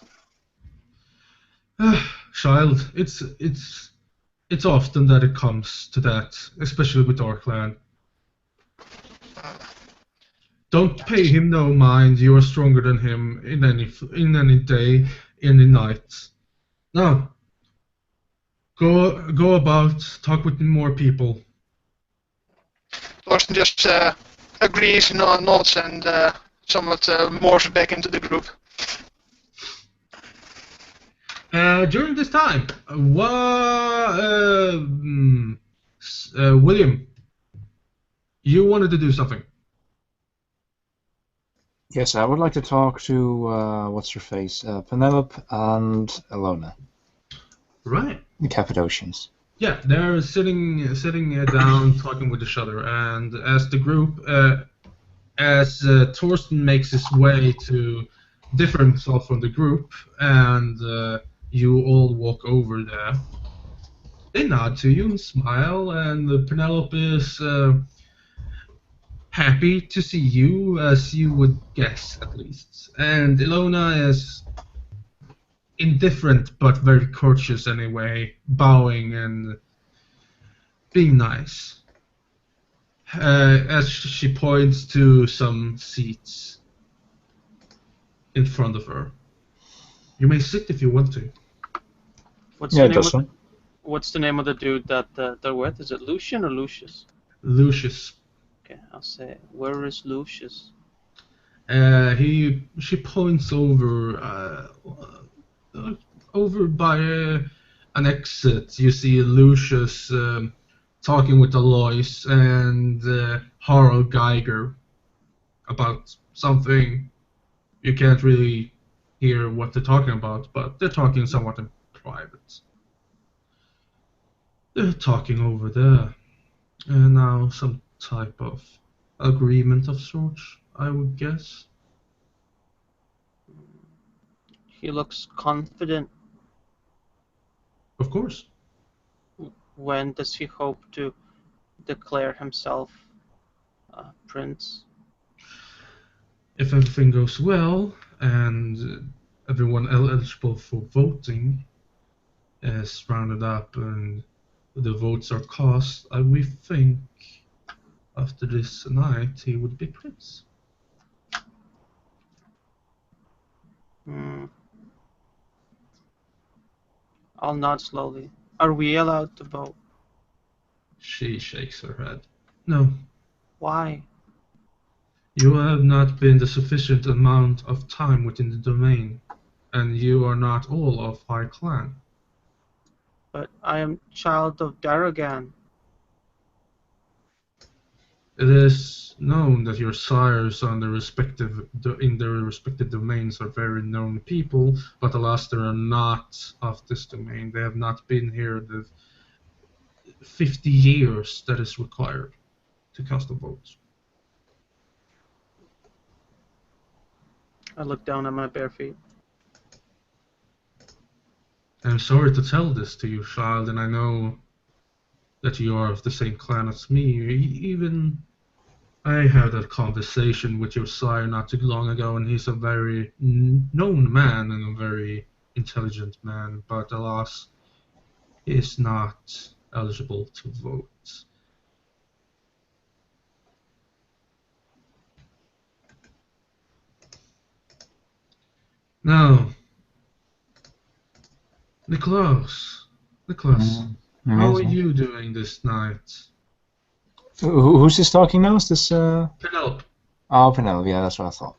Child, it's often that it comes to that, especially with our clan. Don't pay him no mind. You are stronger than him in any day, any night. Now, go about, talk with more people. Thorsten just agrees, nods, and somewhat morphs back into the group. During this time, William, you wanted to do something. Yes, I would like to talk to, what's her face, Penelope and Ilona. Right. The Cappadocians. Yeah, they're sitting down, talking with each other, and as the group, as Thorsten makes his way to differ himself from the group, and you all walk over there, they nod to you and smile, and Penelope is happy to see you, as you would guess, at least. And Ilona is indifferent, but very courteous anyway, bowing and being nice. As she points to some seats in front of her. You may sit if you want to. What's the name of the dude that they're with? Is it Lucian or Lucius? Lucius. Okay, I'll say, where is Lucius? She points over by an exit. You see Lucius talking with Alois and Harald Geiger about something. You can't really hear what they're talking about, but they're talking somewhat in private. They're talking over there. And now some type of agreement of sorts, I would guess. He looks confident. Of course. When does he hope to declare himself prince? If everything goes well, and everyone eligible for voting is rounded up and the votes are cast, we think after this night he would be prince. Hmm. I'll nod slowly. Are we allowed to vote? She shakes her head. No, Why? you have not been the sufficient amount of time within the domain, and you are not all of High Clan. But I am child of Daragan. It is known that your sires on in their respective domains are very known people, but alas, they are not of this domain. They have not been here the 50 years that is required to cast a vote. I look down at my bare feet. I'm sorry to tell this to you, child, and I know that you are of the same clan as me. Even I had a conversation with your sire not too long ago, and he's a very known man and a very intelligent man, but alas, he is not eligible to vote. Now, Nicholas, how are Yes. you doing this night? Who's this talking now? Is this Penelope. Oh, Penelope, yeah, that's what I thought.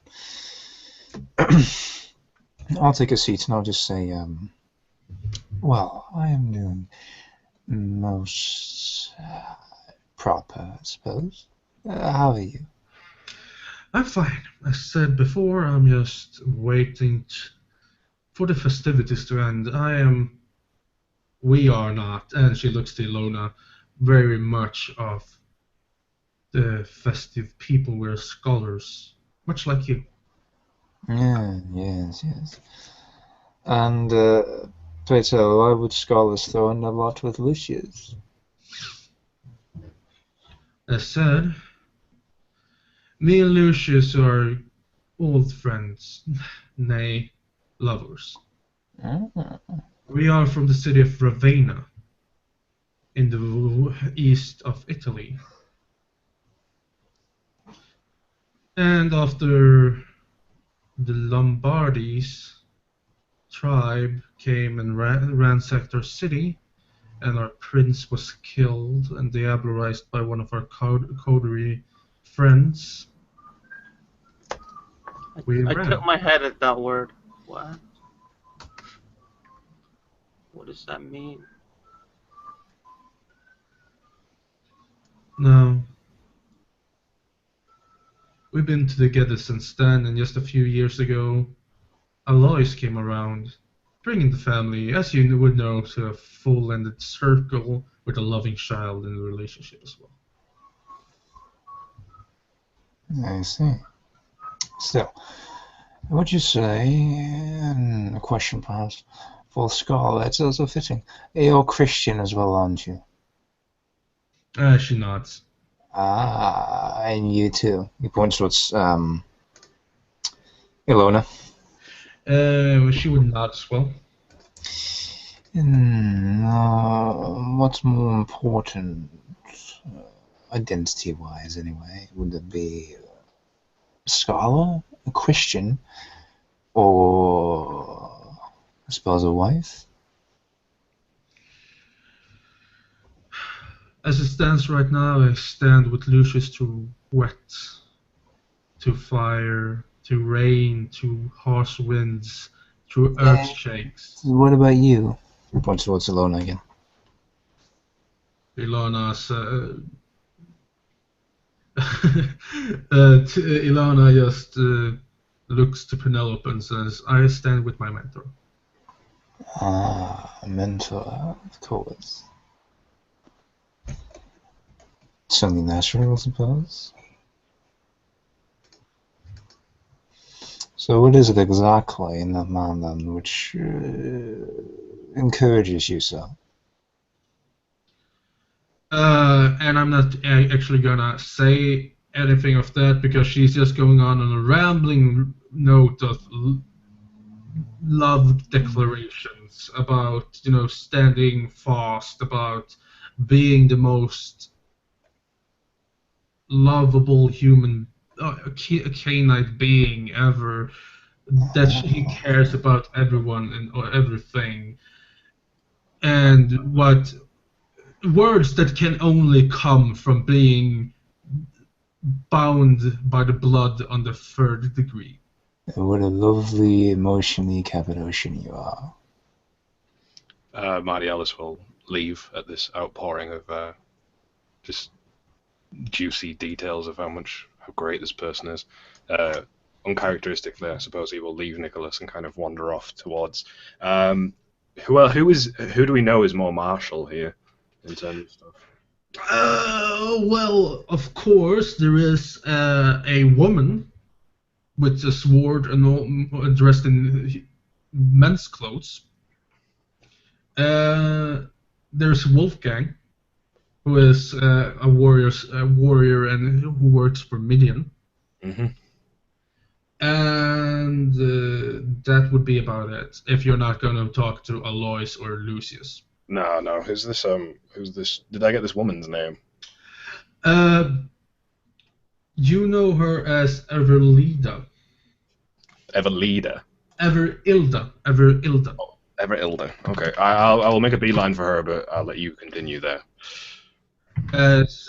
I'll take a seat and I'll just say, well, I am doing most proper, I suppose. How are you? I'm fine. As said before, I'm just waiting for the festivities to end. We are not, and she looks to Ilona, very much of the festive people. We're scholars, much like you. Yeah, yes. And, pray tell, why would scholars throw in a lot with Lucius? As said, me and Lucius are old friends, nay, lovers. Ah. We are from the city of Ravenna, in the east of Italy. And after the Lombardies tribe came and ransacked our city, and our prince was killed and diablerized by one of our coterie friends, I took my head at that word. What? What does that mean? No. We've been together since then, and just a few years ago, Alois came around, bringing the family, as you would know, to a full-ended circle with a loving child in the relationship as well. I see. Still, would you say, and a question perhaps, for scholar, it's also fitting, you're Christian as well, aren't you? She nods. Ah, and you too. He points towards Ilona. She would nod as well. What's more important, identity-wise anyway? Would it be a scholar, a Christian, or I suppose a wife? As it stands right now, I stand with Lucius through wet, to fire, to rain, to harsh winds, through earth shakes. What about you? He points towards Ilona again. Ilona just looks to Penelope and says, I stand with my mentor. Ah, a mentor, of course. Something natural, I suppose. So what is it exactly in that man then which encourages you so? And I'm not actually gonna say anything of that because she's just going on a rambling note of love declarations, about standing fast, about being the most lovable human, canine being ever. That he cares about everyone and or everything, and what words that can only come from being bound by the blood on the third degree. What a lovely, emotionally Cappadocian you are. Marty Ellis will leave at this outpouring of just juicy details of how great this person is. Uncharacteristically, I suppose he will leave Nicholas and kind of wander off towards. Who do we know is more martial here in terms of stuff? Well, of course, there is a woman with a sword and dressed in men's clothes. There's Wolfgang, who is a warrior and who works for Midian. Mm-hmm. And that would be about it. If you're not going to talk to Alois or Lucius. No. Who's this? Did I get this woman's name? You know her as Everlida. Everlida. Everilda. Oh, Everilda. Okay, I will make a beeline for her, but I'll let you continue there. As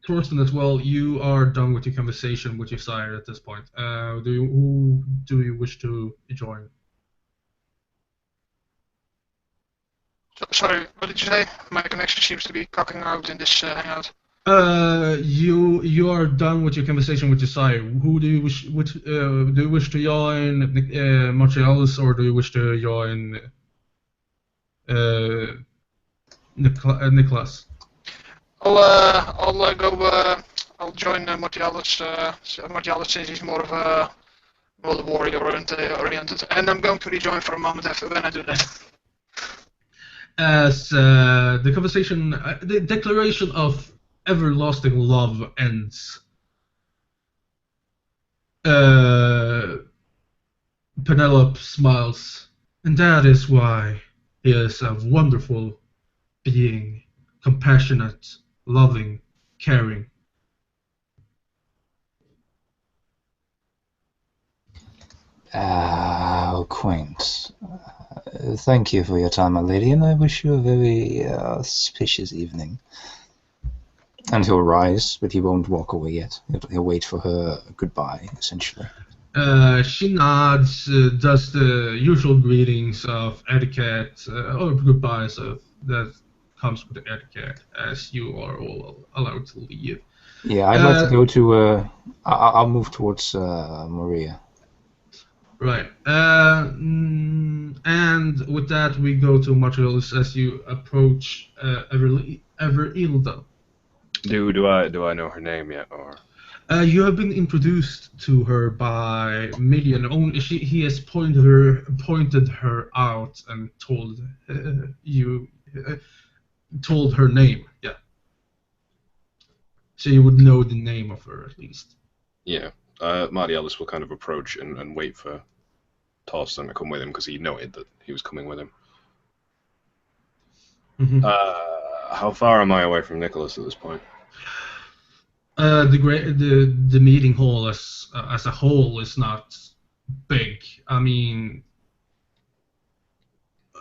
Thorsten as well, you are done with your conversation with your sire at this point. Who do you wish to join? Sorry, what did you say? My connection seems to be cocking out in this hangout. You are done with your conversation with your sire. Who do you wish? Do you wish to join Martialis, or do you wish to join Nicholas? I'll join Martialis. Martialis since he's more of a warrior oriented, and I'm going to rejoin for a moment after when I do that. As the conversation, the declaration of everlasting love ends, Penelope smiles, and that is why he is a wonderful being, compassionate, loving, caring. How quaint. Thank you for your time, my lady, and I wish you a very auspicious evening. And he'll rise, but he won't walk away yet. He'll wait for her goodbye, essentially. She nods, does the usual greetings of etiquette, or goodbyes that comes with etiquette, as you are all allowed to leave. Yeah, I'd like to go to... I'll move towards Maria. Right. And with that, we go to Martialis as you approach Everilda. Do I know her name yet, or? You have been introduced to her by Midian. He has pointed her out and told told her name. Yeah. So you would know the name of her at least. Yeah. Marty Ellis will kind of approach and wait for Thorsten to come with him because he noted that he was coming with him. Mm-hmm. How far am I away from Nicholas at this point? The meeting hall as a whole is not big. I mean,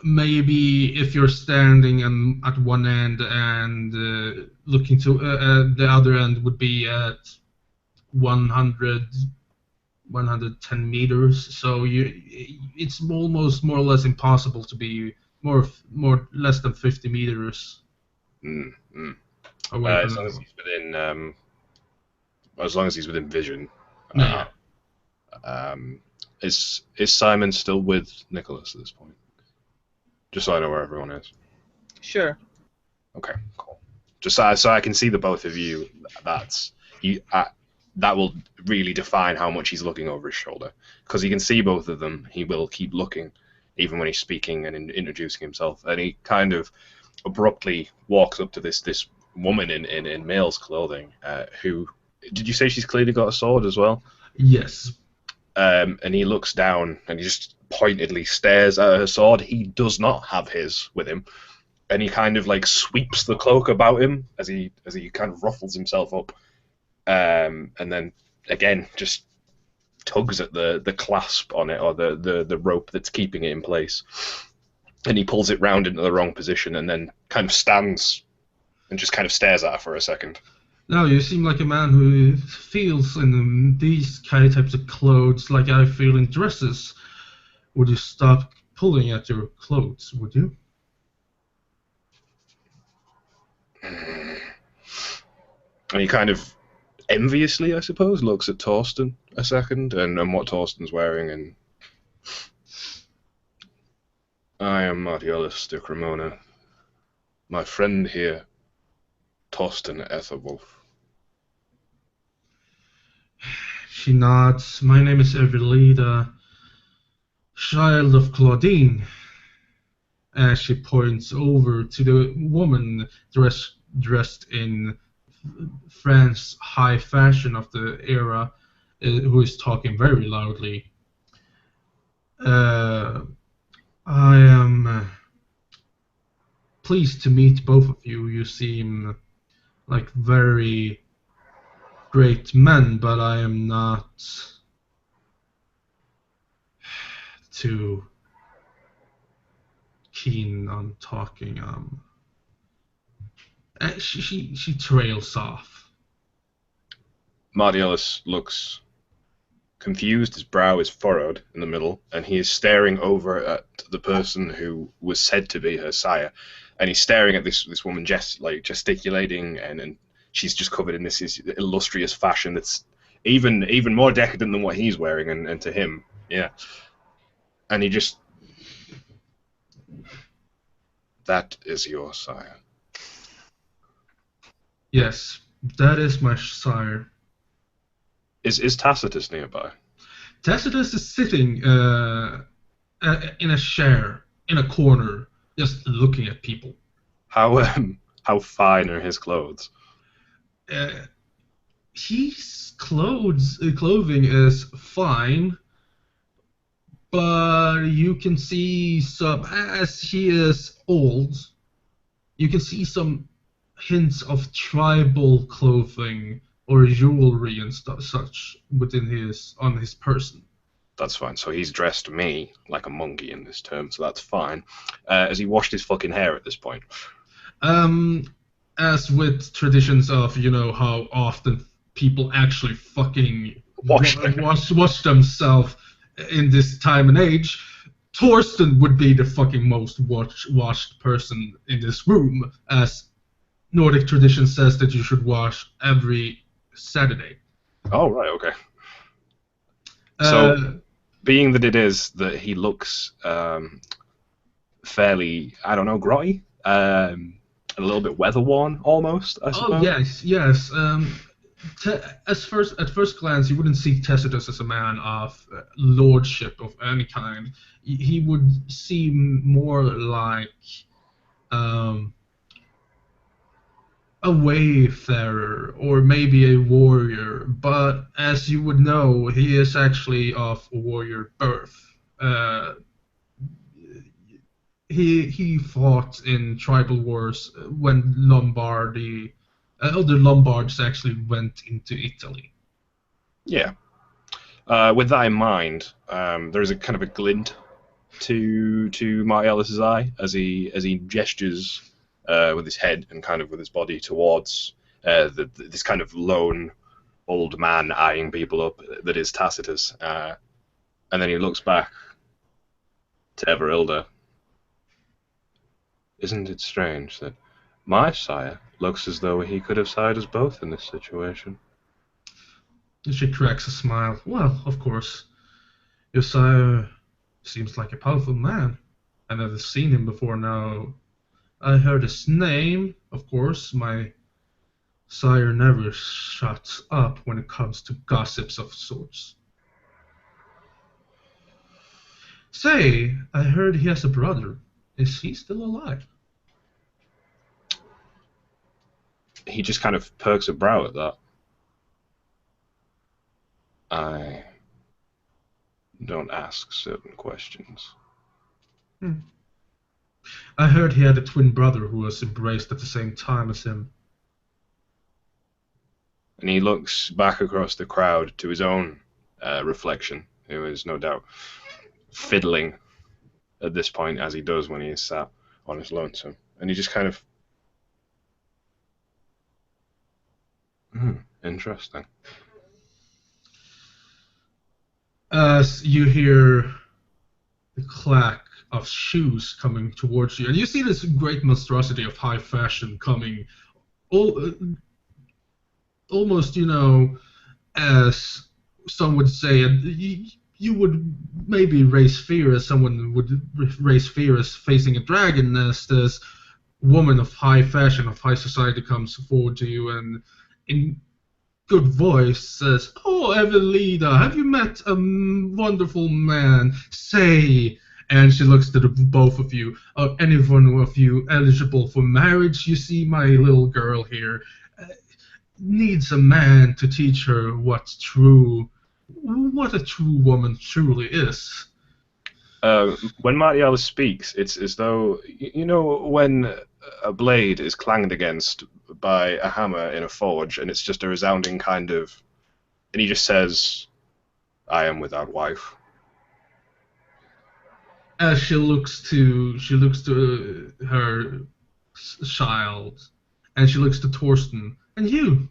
maybe if you're standing at one end and looking to the other end would be at 110 meters. So it's almost more or less impossible to be less than 50 meters away from as long as he's within. As long as he's within vision. Yeah. Is Simon still with Nicholas at this point? Just so I know where everyone is. Sure. Okay, cool. Just so I can see the both of you. That will really define how much he's looking over his shoulder. Because he can see both of them, he will keep looking, even when he's speaking and introducing himself. And he kind of abruptly walks up to this woman in male's clothing, who... Did you say she's clearly got a sword as well? Yes. And he looks down and he just pointedly stares at her sword. He does not have his with him, and he kind of like sweeps the cloak about him as he kind of ruffles himself up, and then again just tugs at the clasp on it, or the rope that's keeping it in place, and he pulls it round into the wrong position, and then kind of stands and just kind of stares at her for a second. Now you seem like a man who feels in these kind of types of clothes like I feel in dresses. Would you stop pulling at your clothes, would you? And he kind of enviously, I suppose, looks at Torsten a second and what Torsten's wearing, and I am Martiolus de Cremona. My friend here, Torsten Ethelwolf. She nods. My name is Evelida, child of Claudine. As she points over to the woman dressed in France's high fashion of the era, who is talking very loudly. I am pleased to meet both of you. You seem like very great men, but I am not too keen on talking. She trails off. Martiolus looks confused, his brow is furrowed in the middle, and he is staring over at the person who was said to be her sire. And he's staring at this woman gesticulating, and she's just covered in this illustrious fashion that's even more decadent than what he's wearing, and to him, yeah. And he just... That is your sire. Yes, that is my sire. Is Tacitus nearby? Tacitus is sitting in a chair in a corner, just looking at people. How fine are his clothes? His clothing is fine, but you can see some, as he is old, you can see some hints of tribal clothing or jewelry and stuff such on his person. That's fine. So he's dressed me like a monkey in this term, so that's fine. Has he washed his fucking hair at this point? As with traditions of, how often people actually fucking wash themselves in this time and age, Torsten would be the fucking most washed person in this room, as Nordic tradition says that you should wash every Saturday. Oh, right, okay. So, being that it is that he looks fairly, I don't know, grotty, a little bit weather-worn, almost, I suppose. Oh, yes. At first glance, you wouldn't see Tacitus as a man of lordship of any kind. He would seem more like a wayfarer or maybe a warrior, but as you would know, he is actually of warrior birth. He fought in tribal wars when other Lombards actually went into Italy. Yeah. With that in mind, there is a kind of a glint to Martialus's eye as he gestures with his head and kind of with his body towards this kind of lone old man eyeing people up that is Tacitus, and then he looks back to Everilda. Isn't it strange that my sire looks as though he could have sired us both in this situation? She cracks a smile. Well, of course. Your sire seems like a powerful man. I've never seen him before now. I heard his name, of course. My sire never shuts up when it comes to gossips of sorts. Say, I heard he has a brother. Is he still alive? He just kind of perks a brow at that. I don't ask certain questions. I heard he had a twin brother who was embraced at the same time as him. And he looks back across the crowd to his own reflection, who is no doubt fiddling at this point, as he does when he is sat on his lonesome. And he just kind of... interesting. As you hear the clack of shoes coming towards you, and you see this great monstrosity of high fashion coming, almost, as some would say, and you would maybe raise fear as someone would raise fear as facing a dragon, as this woman of high fashion, of high society comes forward to you and in good voice says, "Oh, Evelina, have you met a wonderful man? Say," and she looks to the both of you, "Any one of you eligible for marriage? You see my little girl here needs a man to teach her what a true woman truly is." When Martial speaks, it's as though, when a blade is clanged against by a hammer in a forge, and it's just a resounding kind of... And he just says, "I am without wife." As she looks to her child, and she looks to Torsten, and you.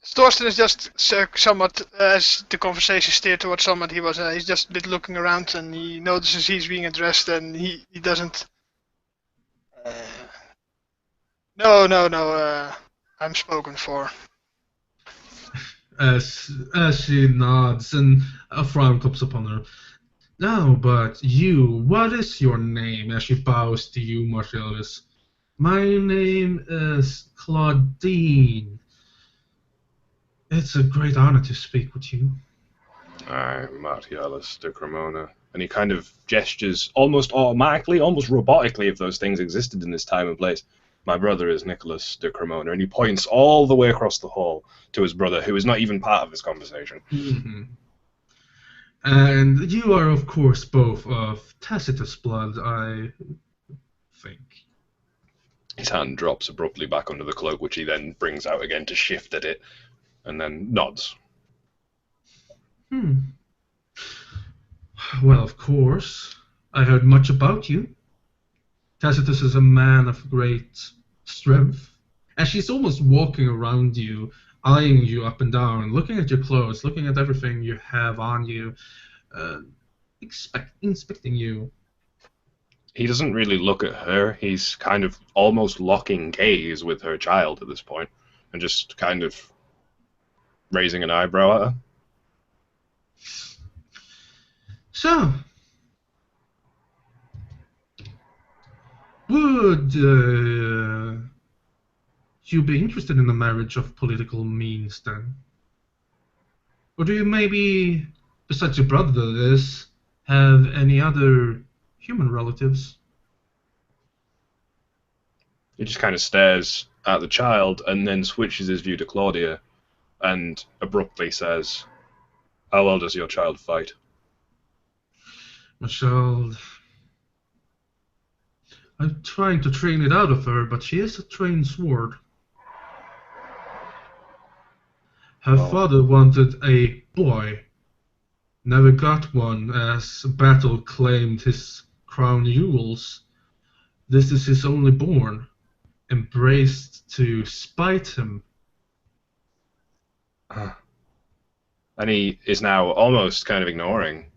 Thorsten is just somewhat, as the conversation steered towards someone, he's just a bit looking around and he notices he's being addressed and he doesn't... No, I'm spoken for. As she nods and a frown comes upon her. "No, but you, what is your name?" As she bows to you, Marcellus. "My name is Claudine. It's a great honor to speak with you." I'm Martialis de Cremona. And he kind of gestures almost automatically, almost robotically, if those things existed in this time and place. "My brother is Nicholas de Cremona," and he points all the way across the hall to his brother, who is not even part of this conversation. Mm-hmm. "And you are, of course, both of Tacitus blood, I think." His hand drops abruptly back under the cloak, which he then brings out again to shift at it, and then nods. "Well, of course. I heard much about you. Tacitus is a man of great strength." And she's almost walking around you, eyeing you up and down, looking at your clothes, looking at everything you have on you, inspecting you. He doesn't really look at her. He's kind of almost locking gaze with her child at this point, and just kind of raising an eyebrow at her. "So, would you be interested in a marriage of political means, then? Or do you maybe, besides your brother that is, have any other human relatives?" He just kind of stares at the child and then switches his view to Claudia and abruptly says, "How well does your child fight?" "My child, I'm trying to train it out of her, but she is a trained sword. Her father wanted a boy, never got one as battle claimed his crown jewels. This is his only born, embraced to spite him." And he is now almost kind of ignoring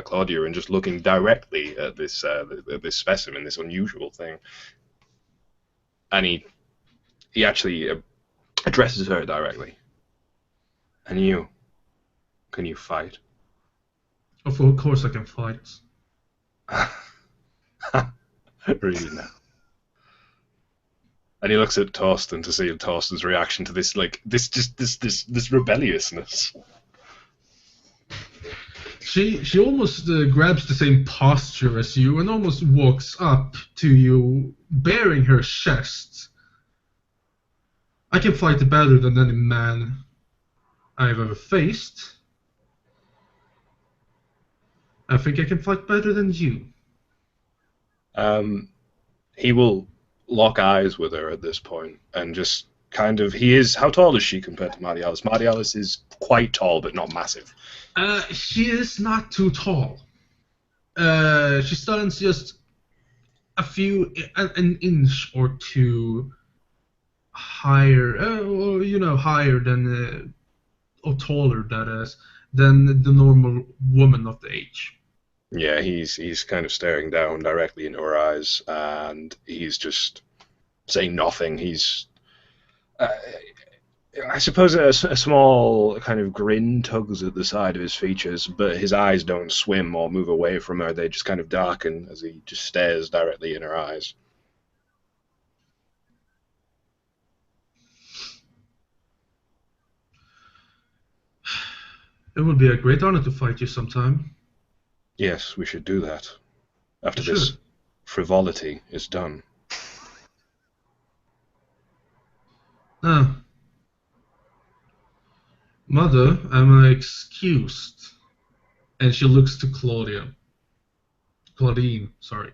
Claudia and just looking directly at this specimen, this unusual thing. And he actually addresses her directly. "And you, can you fight?" Of course I can fight." Really now. And he looks at Torsten to see Torsten's reaction to this, this rebelliousness. She almost grabs the same posture as you and almost walks up to you, baring her chest. "I can fight better than any man I've ever faced. I think I can fight better than you. He will lock eyes with her at this point and just kind of. He is. How tall is she compared to Marialis? Marialis is quite tall, but not massive. She is not too tall. She stands just an inch or two higher, higher than, or taller, that is, than the normal woman of the age. Yeah, he's kind of staring down directly into her eyes, and he's just saying nothing. He's, I suppose, a small kind of grin tugs at the side of his features, but his eyes don't swim or move away from her. They just kind of darken as he just stares directly in her eyes. It would be a great honor to fight you sometime. Yes, we should do that after Sure. this frivolity is done. Ah. Mother, am I excused? And she looks to Claudine, sorry.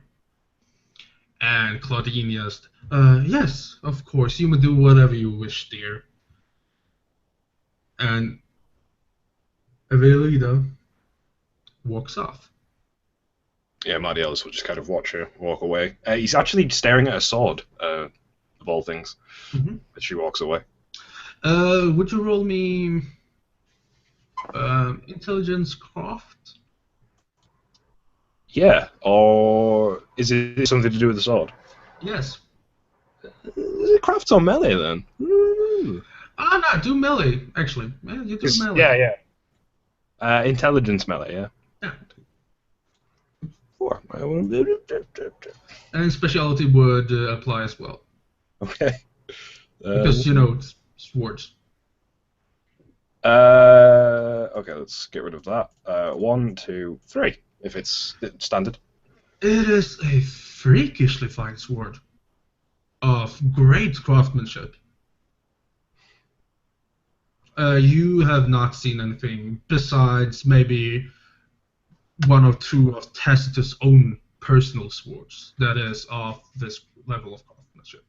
And Claudine just, yes, of course, you may do whatever you wish, dear. And Evelida walks off. Yeah, Marty Ellis will just kind of watch her walk away. He's actually staring at a sword, of all things, as she walks away. Would you roll me intelligence craft? Yeah, or is it something to do with the sword? Yes. Is it crafts or melee then? No, do melee, actually. Yeah, you do melee. Yeah. Intelligence melee, yeah. Yeah. 4. And speciality would apply as well. Okay. Because, it's swords. Okay, let's get rid of that. 1, 2, 3, if it's standard. It is a freakishly fine sword of great craftsmanship. You have not seen anything besides maybe one or two of Tacitus' own personal swords that is of this level of craftsmanship.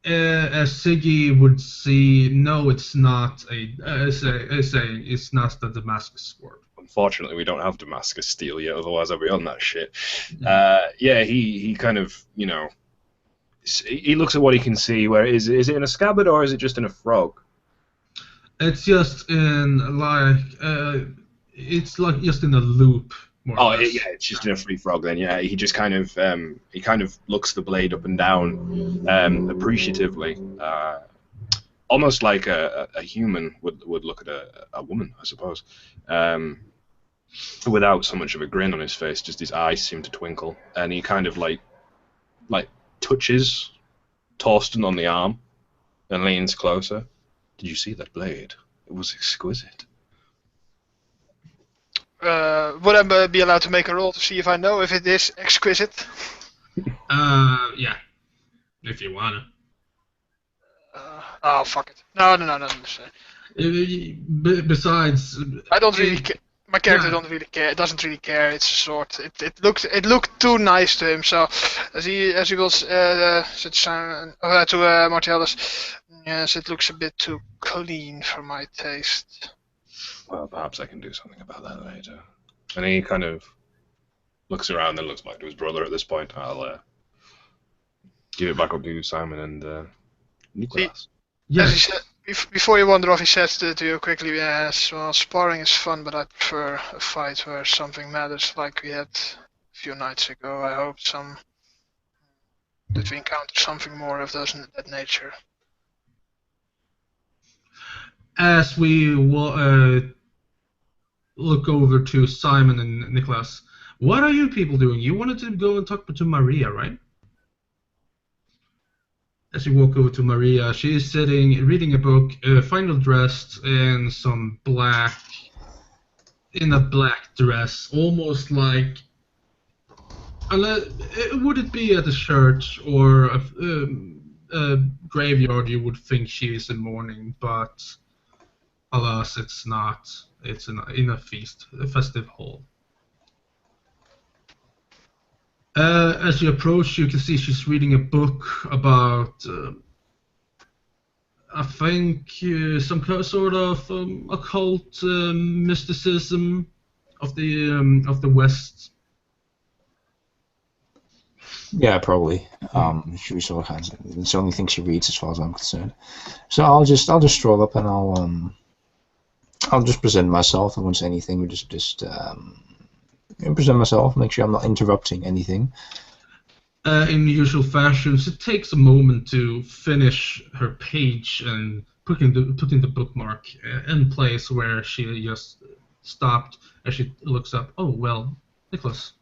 As Siggy would see, no, it's not it's not the Damascus sword. Unfortunately, we don't have Damascus steel yet, otherwise I'd be on that shit. He kind of, he looks at what he can see. Where is it in a scabbard or is it just in a frog? It's just in it's like just in a loop. More or less. Yeah, it's just in a free frog then. Yeah, he just kind of looks the blade up and down, appreciatively, almost like a human would look at a woman, I suppose, without so much of a grin on his face. Just his eyes seem to twinkle, and he kind of like touches Torsten on the arm and leans closer. Did you see that blade? It was exquisite. Would I be allowed to make a roll to see if I know if it is exquisite? Yeah. If you wanna. Fuck it. No. Besides, I don't really care. My character don't really care. It doesn't really care. It's a sword. It looked too nice to him. So as he will said to Martialis, yes, it looks a bit too clean for my taste. Well, perhaps I can do something about that later. And he kind of looks around and looks back to his brother at this point. I'll give it back up to you, Simon and Nicholas. Yes. As he said, before you wander off, he says to you quickly, yes, well, sparring is fun, but I prefer a fight where something matters, like we had a few nights ago. I hope that we encounter something more of that nature. As we look over to Simon and Nicholas, what are you people doing? You wanted to go and talk to Maria, right? As you walk over to Maria, she is sitting, reading a book, finely dressed in a black dress, almost like, would it be at a church or a graveyard, you would think she is in mourning, but alas, it's not. It's in a feast, a festive hall. As you approach, you can see she's reading a book about, I think, some sort of occult mysticism of the West. Yeah, probably. She reads all kinds of. It's the only thing she reads, as far as I'm concerned. So I'll just stroll up and I'll just present myself. I won't say anything. We just present myself. Make sure I'm not interrupting anything. In usual fashions, it takes a moment to finish her page and putting the bookmark in place where she just stopped as she looks up. Oh well, Nicholas,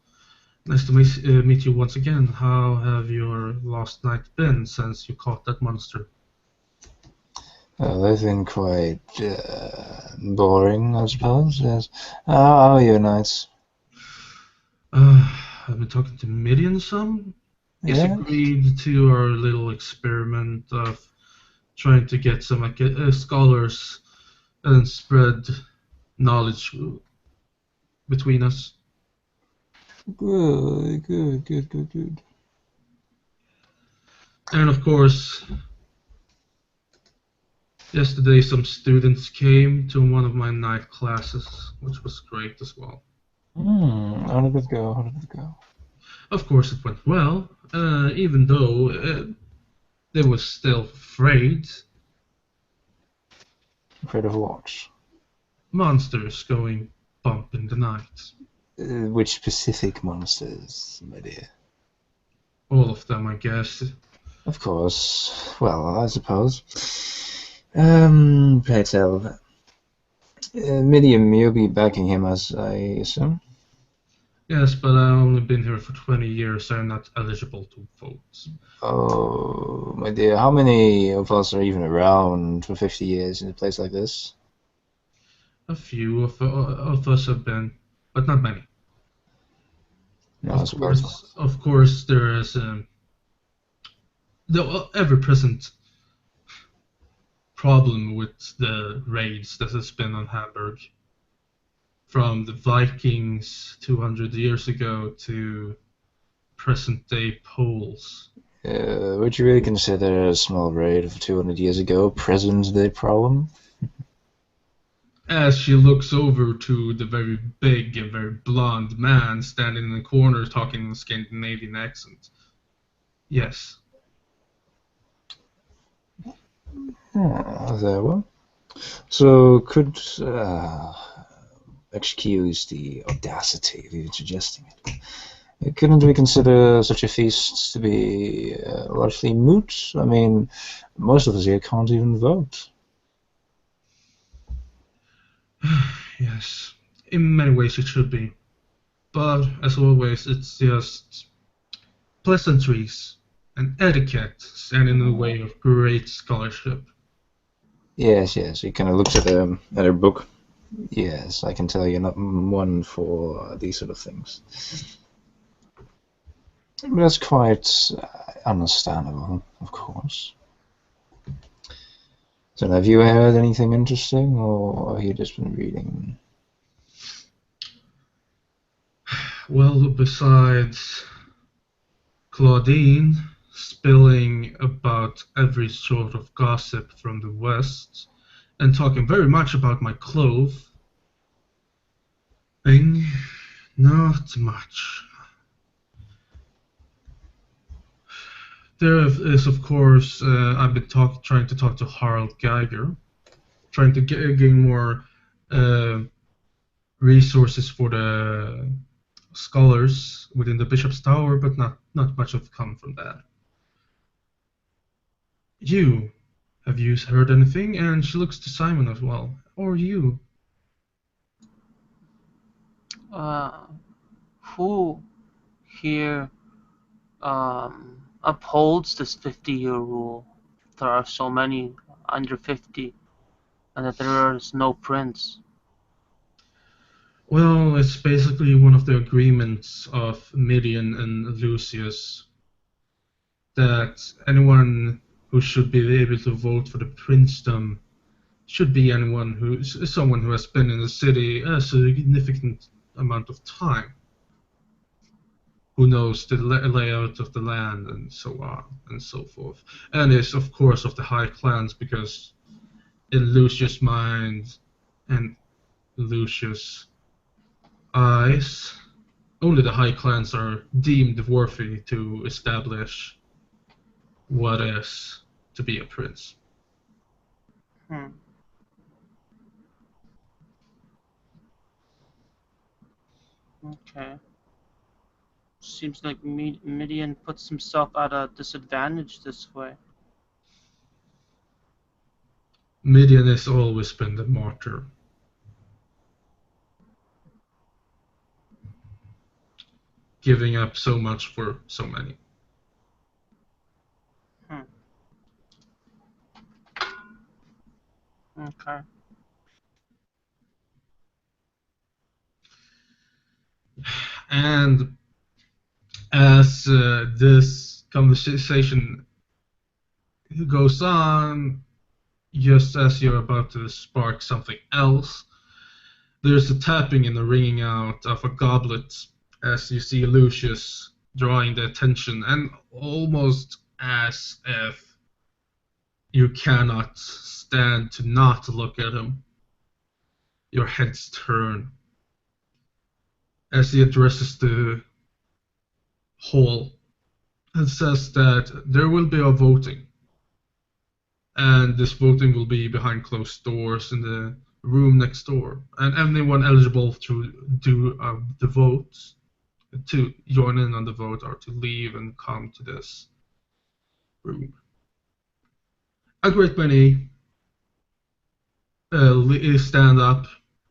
nice to meet you once again. How have your last night been since you caught that monster? They've been quite boring, I suppose. Yes. How are your nights? I've been talking to Midian some. He's Yeah. agreed to our little experiment of trying to get some scholars and spread knowledge between us. Good. And of course, yesterday some students came to one of my night classes, which was great as well. How did it go? Of course, it went well, even though they were still afraid. Afraid of what? Monsters going bump in the night. Which specific monsters, my dear? All of them, I guess. Of course. Well, I suppose. Pray tell. Midian, you'll be backing him, as I assume? Yes, but I've only been here for 20 years, so I'm not eligible to vote. Oh, my dear, how many of us are even around for 50 years in a place like this? A few of us have been, but not many. No, I suppose not. Of course, there is the ever-present problem with the raids that has been on Hamburg. From the Vikings 200 years ago to present-day Poles. Would you really consider a small raid of 200 years ago present-day problem? As she looks over to the very big and very blonde man standing in the corner talking in a Scandinavian accent. Yes. There well. So could excuse the audacity of even suggesting it. Couldn't we consider such a feast to be largely moot? I mean, most of us here can't even vote. Yes. In many ways it should be. But, as always, it's just pleasantries and etiquette stand in the way of great scholarship. Yes. He kind of looks at her book. Yes, I can tell you're not one for these sort of things. But that's quite understandable, of course. So have you heard anything interesting, or have you just been reading? Well, besides Claudine spilling about every sort of gossip from the West and talking very much about my clothing, not much. There is, of course, I've been trying to talk to Harald Geiger, trying to gain more resources for the scholars within the Bishop's Tower, but not much have come from that. Have you heard anything? And she looks to Simon as well. Or you? Who here upholds this 50-year rule? There are so many under 50, and that there is no prince. Well, it's basically one of the agreements of Midian and Lucius that anyone who should be able to vote for the princedom should be someone who has been in the city a significant amount of time, who knows the layout of the land and so on and so forth, and is of course of the high clans, because in Lucius' mind and Lucius' eyes, only the high clans are deemed worthy to establish what is to be a prince. Hmm. Okay. Seems like Midian puts himself at a disadvantage this way. Midian has always been the martyr. Giving up so much for so many. Okay. And as this conversation goes on, just as you're about to spark something else, there's a tapping and a ringing out of a goblet as you see Lucius drawing the attention, and almost as if you cannot stand to not look at him, your heads turn as he addresses the hall and says that there will be a voting, and this voting will be behind closed doors in the room next door, and anyone eligible to do the votes, to join in on the vote, or to leave and come to this room. A great many stand up,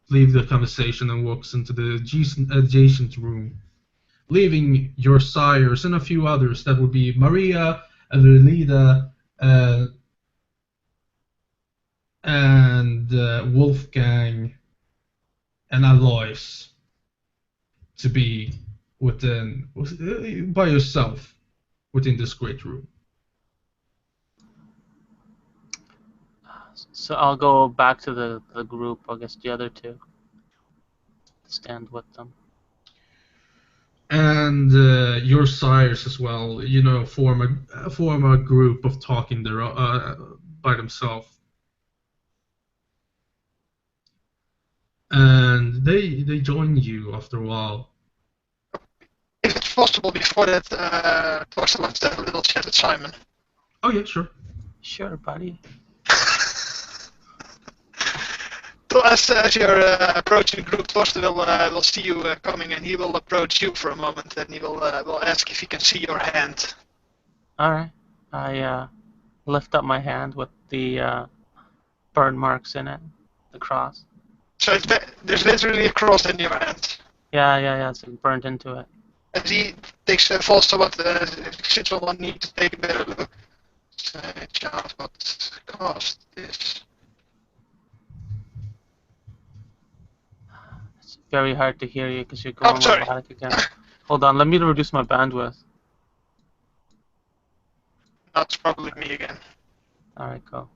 leave the conversation, and walks into the adjacent room, leaving your sires and a few others. That would be Maria, Evelida, and Wolfgang, and Alois to be by yourself within this great room. So I'll go back to the group, I guess the other two. Stand with them. And your sires as well, form a group of talking there by themselves. And they join you after a while. If it's possible, before that, Torsten wants to have a little chat with Simon. Oh yeah, sure. Sure, buddy. So as you're approaching the group, Torsten will see you coming, and he will approach you for a moment, and he will ask if he can see your hand. Alright. I lift up my hand with the burn marks in it, the cross. So there's literally a cross in your hand. Yeah, it's burned into it. As he falls somewhat, sits on one knee to take a better look. Say, child, what caused this? It's very hard to hear you because you're going sorry. robotic again. Hold on, let me reduce my bandwidth. That's probably me again. Alright, go.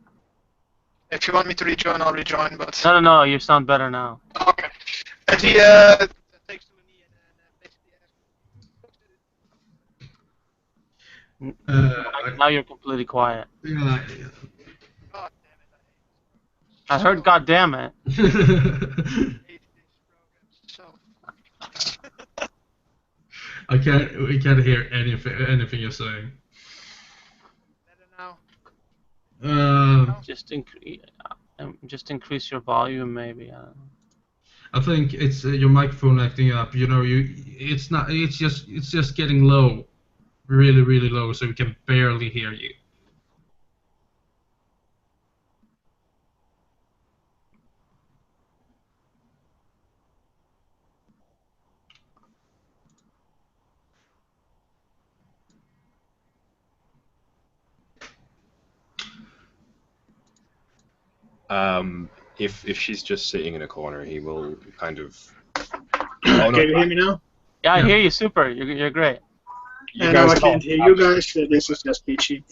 If you want me to rejoin, I'll rejoin, but... No, you sound better now. Okay. As he takes to a knee and basically Now you're completely quiet. Yeah. God I heard God damn it. damn it, I hate this program so... We can't hear anything you're saying. Better now? Just increase your volume, maybe. I don't know. I think it's your microphone acting up. It's not. It's just getting low, really, really low, so we can barely hear you. If she's just sitting in a corner, he will kind of. Can you hear me now? Yeah, I hear you super. You're great. No, I can't hear you guys. So this is just peachy.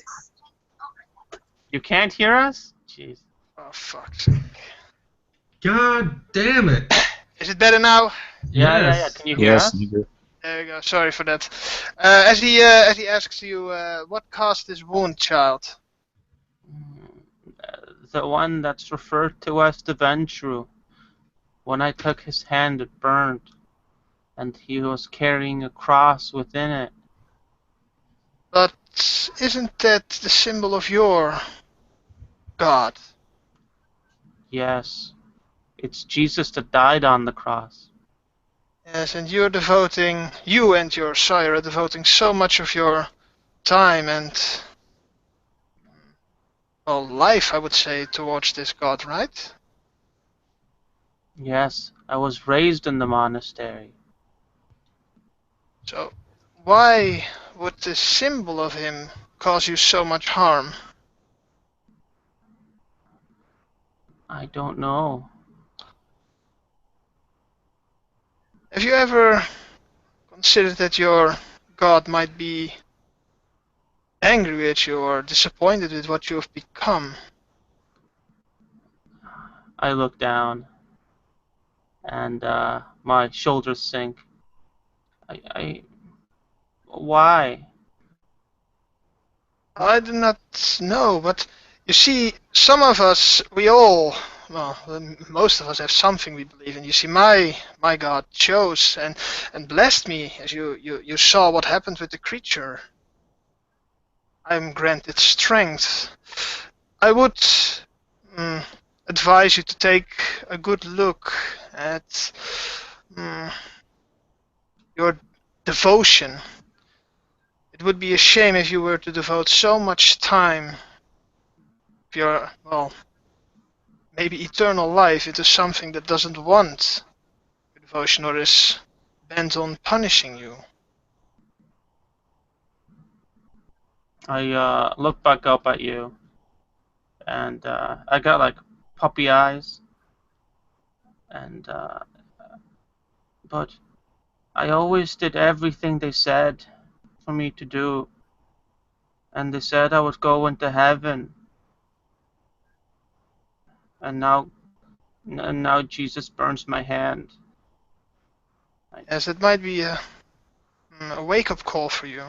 You can't hear us? Jeez. Oh, fuck's sake. God damn it! Is it better now? Yeah. Yes. Can you hear Yes, us? nigger. There we go. Sorry for that. As he asks you, what caused this wound, child? The one that's referred to as the Ventru. When I took his hand, it burned, and he was carrying a cross within it. But isn't that the symbol of your God? Yes, it's Jesus that died on the cross. Yes, and you and your sire are devoting so much of your time and, well, life, I would say, towards this God, right? Yes, I was raised in the monastery. So, why would the symbol of him cause you so much harm? I don't know. Have you ever considered that your God might be angry at you or disappointed with what you have become? I look down, and my shoulders sink. Why? I do not know, but you see, some of us, we all, well, most of us have something we believe in. You see, my God chose and blessed me, as you saw what happened with the creature. I am granted strength. I would mm, advise you to take a good look at your devotion. It would be a shame if you were to devote so much time, your, well, maybe eternal life, into something that doesn't want your devotion or is bent on punishing you. I look back up at you, and I got like puppy eyes, and but I always did everything they said for me to do, and they said I would go into heaven, and now Jesus burns my hand. Yes, it might be a wake-up call for you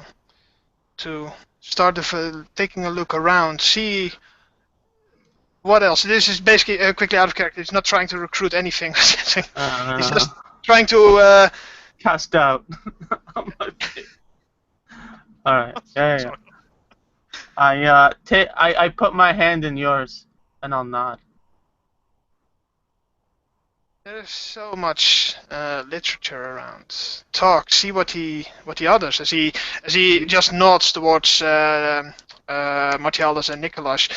to start taking a look around, see what else. This is basically quickly out of character. He's not trying to recruit anything. He's just trying to. Cast out. On my face. All right. Yeah. I put my hand in yours, and I'll nod. There's so much literature around. Talk. See what the others as he just nods towards Matthias and Nicholas.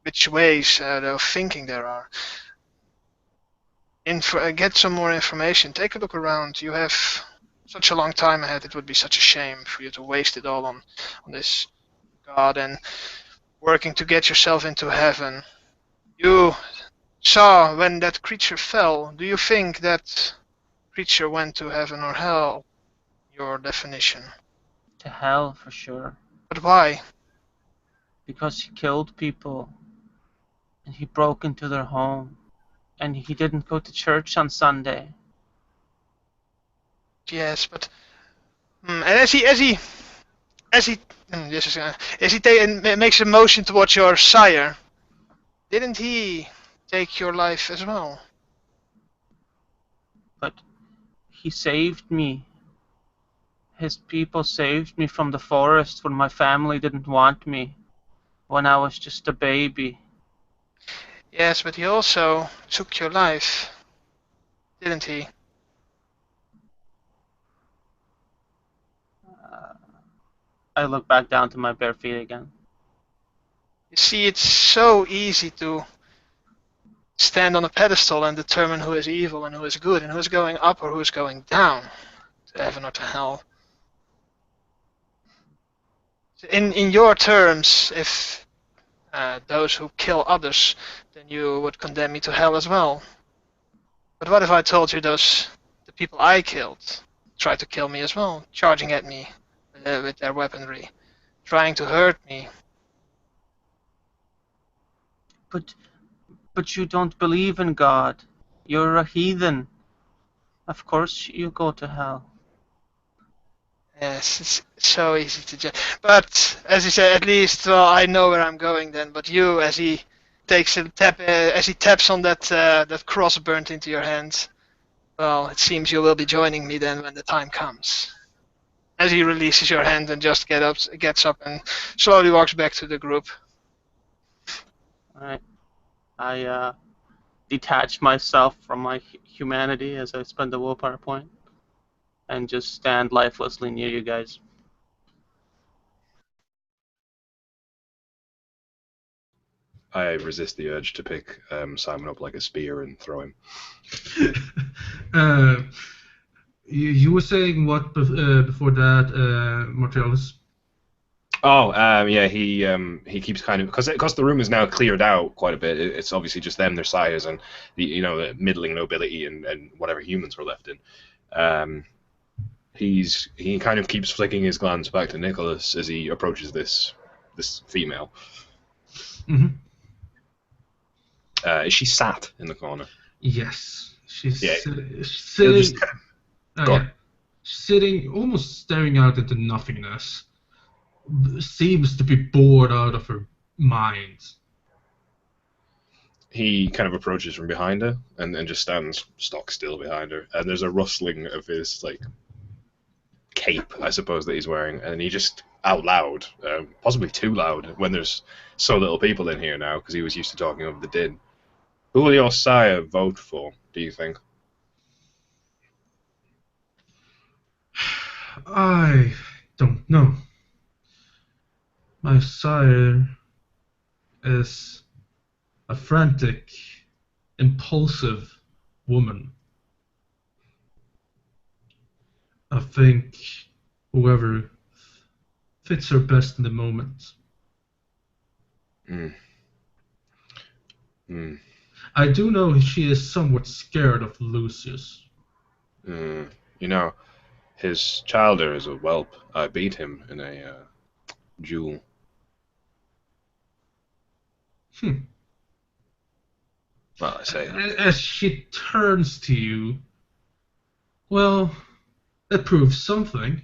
Which ways of thinking there are. Get some more information. Take a look around. You have such a long time ahead. It would be such a shame for you to waste it all on this God and working to get yourself into heaven. You saw when that creature fell. Do you think that creature went to heaven or hell? Your definition. To hell for sure. But why? Because he killed people, and he broke into their home, and he didn't go to church on Sunday. Yes, but and as he makes a motion towards your sire, didn't he take your life as well? But he saved me. His people saved me from the forest when my family didn't want me, when I was just a baby. Yes, but he also took your life, didn't he? I look back down to my bare feet again. You see, it's so easy to stand on a pedestal and determine who is evil and who is good and who is going up or who is going down to heaven or to hell. In your terms, if those who kill others, then you would condemn me to hell as well. But what if I told you the people I killed tried to kill me as well, charging at me with their weaponry, trying to hurt me? But you don't believe in God. You're a heathen. Of course you go to hell. Yes, it's so easy to judge. But as he said, at least I know where I'm going then. But you, as he taps on that cross burnt into your hand, well, it seems you will be joining me then when the time comes. As he releases your hand and just gets up and slowly walks back to the group. Alright. I detach myself from my humanity as I spend the willpower point and just stand lifelessly near you guys. I resist the urge to pick Simon up like a spear and throw him. You were saying what before that, Martellus? Oh, yeah, he keeps kind of because the room is now cleared out quite a bit. It's obviously just them, their sires, and the middling nobility and whatever humans were left in. He kind of keeps flicking his glance back to Nicholas as he approaches this female. Mm-hmm. Is she sat in the corner? Yes, she's Yeah. sitting. Go on. Sitting, almost staring out into nothingness. Seems to be bored out of her mind. He kind of approaches from behind her and just stands stock still behind her. And there's a rustling of his cape, I suppose, that he's wearing, and he just out loud, possibly too loud, when there's so little people in here now, because he was used to talking over the din. Who will your sire vote for, do you think? I don't know. My sire is a frantic, impulsive woman. I think whoever fits her best in the moment. I do know she is somewhat scared of Lucius. His childer is a whelp. I beat him in a duel. Well, I say. As she turns to you, well, that proves something.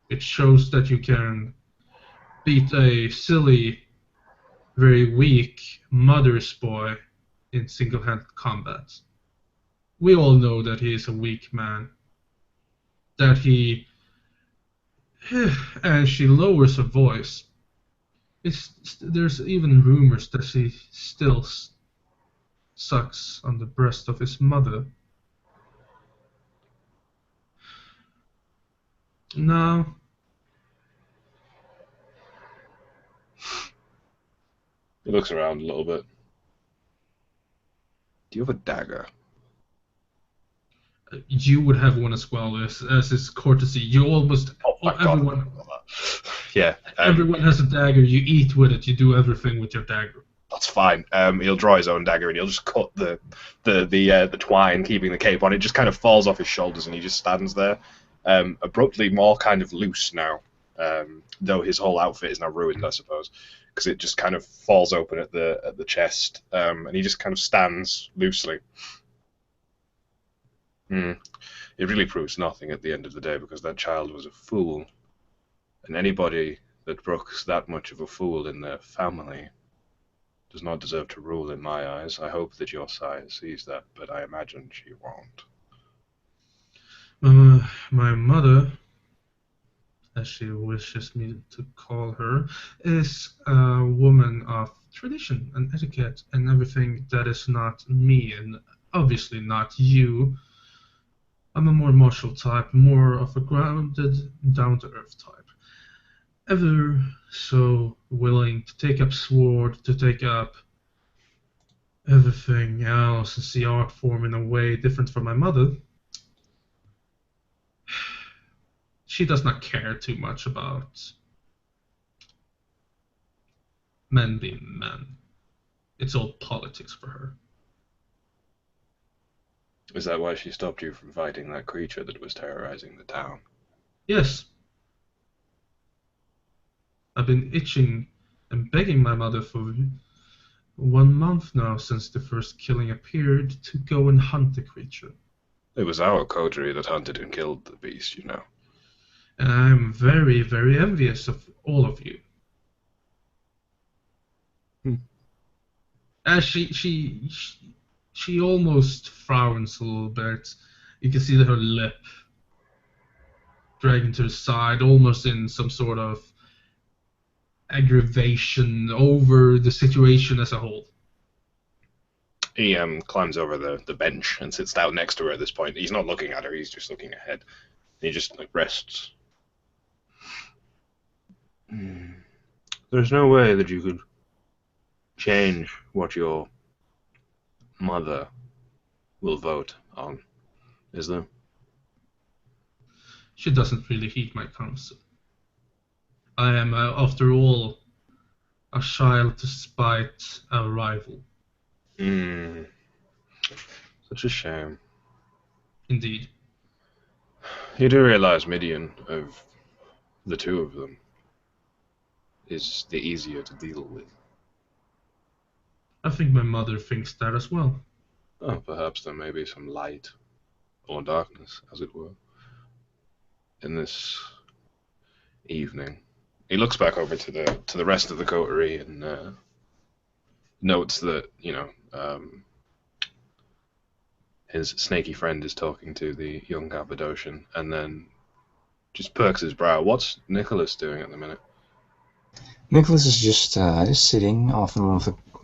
It shows that you can beat a silly, very weak mother's boy in single-handed combat. We all know that he is a weak man. That he... And she lowers her voice. There's even rumors that she still sucks on the breast of his mother. No. He looks around a little bit. Do you have a dagger? You would have one as well, as his courtesy. You almost... everyone... Yeah. Everyone has a dagger. You eat with it. You do everything with your dagger. That's fine. He'll draw his own dagger and he'll just cut the twine keeping the cape on. It just kind of falls off his shoulders and he just stands there, abruptly more kind of loose now, though his whole outfit is now ruined, I suppose, because it just kind of falls open at the chest, and he just kind of stands loosely. It really proves nothing at the end of the day because that child was a fool, and anybody that brooks that much of a fool in their family does not deserve to rule in my eyes. I hope that your sire sees that, but I imagine she won't. My mother, as she wishes me to call her, is a woman of tradition and etiquette and everything that is not me, and obviously not you. I'm a more martial type, more of a grounded, down-to-earth type. Ever so willing to take up sword, to take up everything else and see art form in a way different from my mother. She does not care too much about men being men. It's all politics for her. Is that why she stopped you from fighting that creature that was terrorizing the town? Yes. I've been itching and begging my mother for 1 month now since the first killing appeared to go and hunt the creature. It was our coterie that hunted and killed the beast, you know. And I'm very, very envious of all of you. As she almost frowns a little bit. You can see that her lip dragging to the side, almost in some sort of aggravation over the situation as a whole. He climbs over the bench and sits down next to her at this point. He's not looking at her, he's just looking ahead. He just rests. There's no way that you could change what your mother will vote on, is there? She doesn't really heed my counsel. I am, after all, a child despite a rival. Such a shame. Indeed. You do realize Midian, of the two of them, is the easier to deal with. I think my mother thinks that as well. Oh, perhaps there may be some light, or darkness, as it were, in this evening. He looks back over to the rest of the coterie and notes that, his snaky friend is talking to the young Cappadocian, and then just perks his brow. What's Nicholas doing at the minute? Nicholas is just sitting off in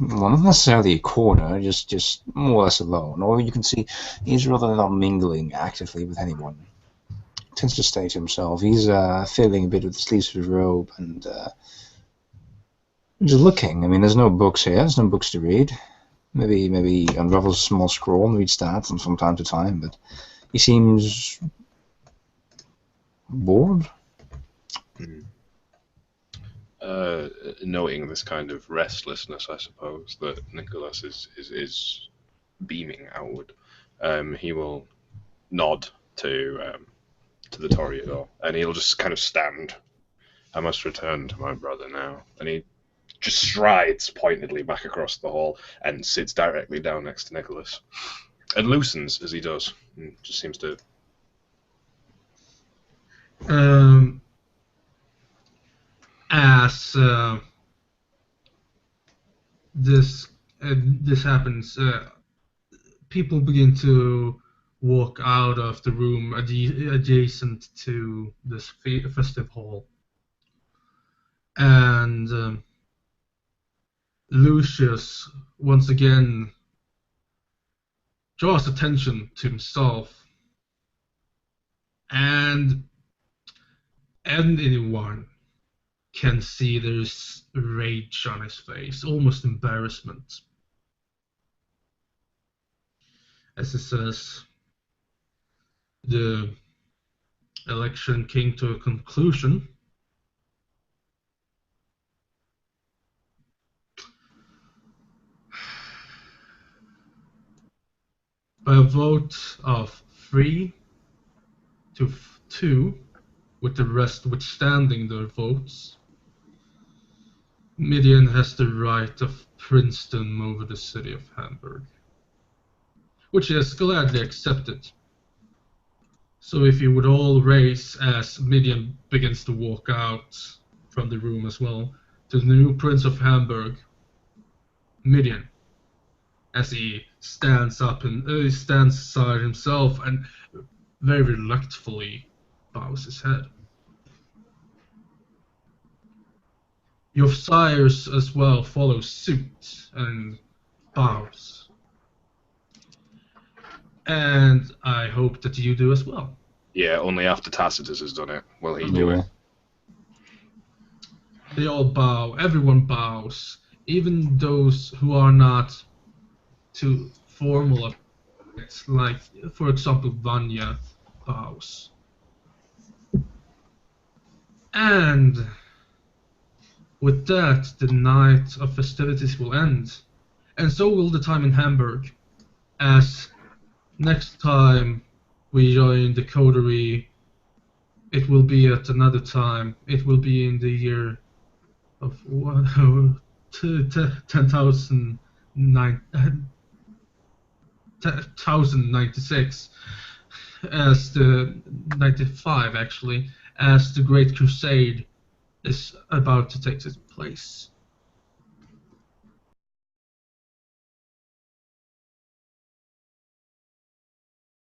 well, not necessarily a corner, just more or less alone. Or you can see he's rather not mingling actively with anyone. Tends to stay to himself. He's fiddling a bit with the sleeves of his robe and just looking. I mean, there's no books here. There's no books to read. Maybe he unravels a small scroll and reads that from time to time, but he seems bored. Noting this kind of restlessness, I suppose, that Nicholas is beaming outward, he will nod to the Toreador, and he'll just kind of stand. I must return to my brother now. And he just strides pointedly back across the hall and sits directly down next to Nicholas. And loosens as he does. And just seems to... As this happens, people begin to walk out of the room adjacent to this festive hall. And Lucius, once again, draws attention to himself. And anyone can see there's rage on his face, almost embarrassment. As he says, the election came to a conclusion. By a vote of 3 to 2, with the rest withstanding their votes, Midian has the right of princedom over the city of Hamburg, which he has gladly accepted. So if you would all raise, as Midian begins to walk out from the room as well, to the new Prince of Hamburg, Midian, as he stands up and stands aside himself and very reluctantly bows his head. Your sires as well follow suit and bows. And I hope that you do as well. Yeah, only after Tacitus has done it will he do it. They all bow, everyone bows, even those who are not too formal, like, for example, Vanya bows. And with that, the night of festivities will end, and so will the time in Hamburg, as next time we join the coterie, it will be at another time. It will be in the year of 10,000 1096 as the 95 actually, as the Great Crusade is about to take its place.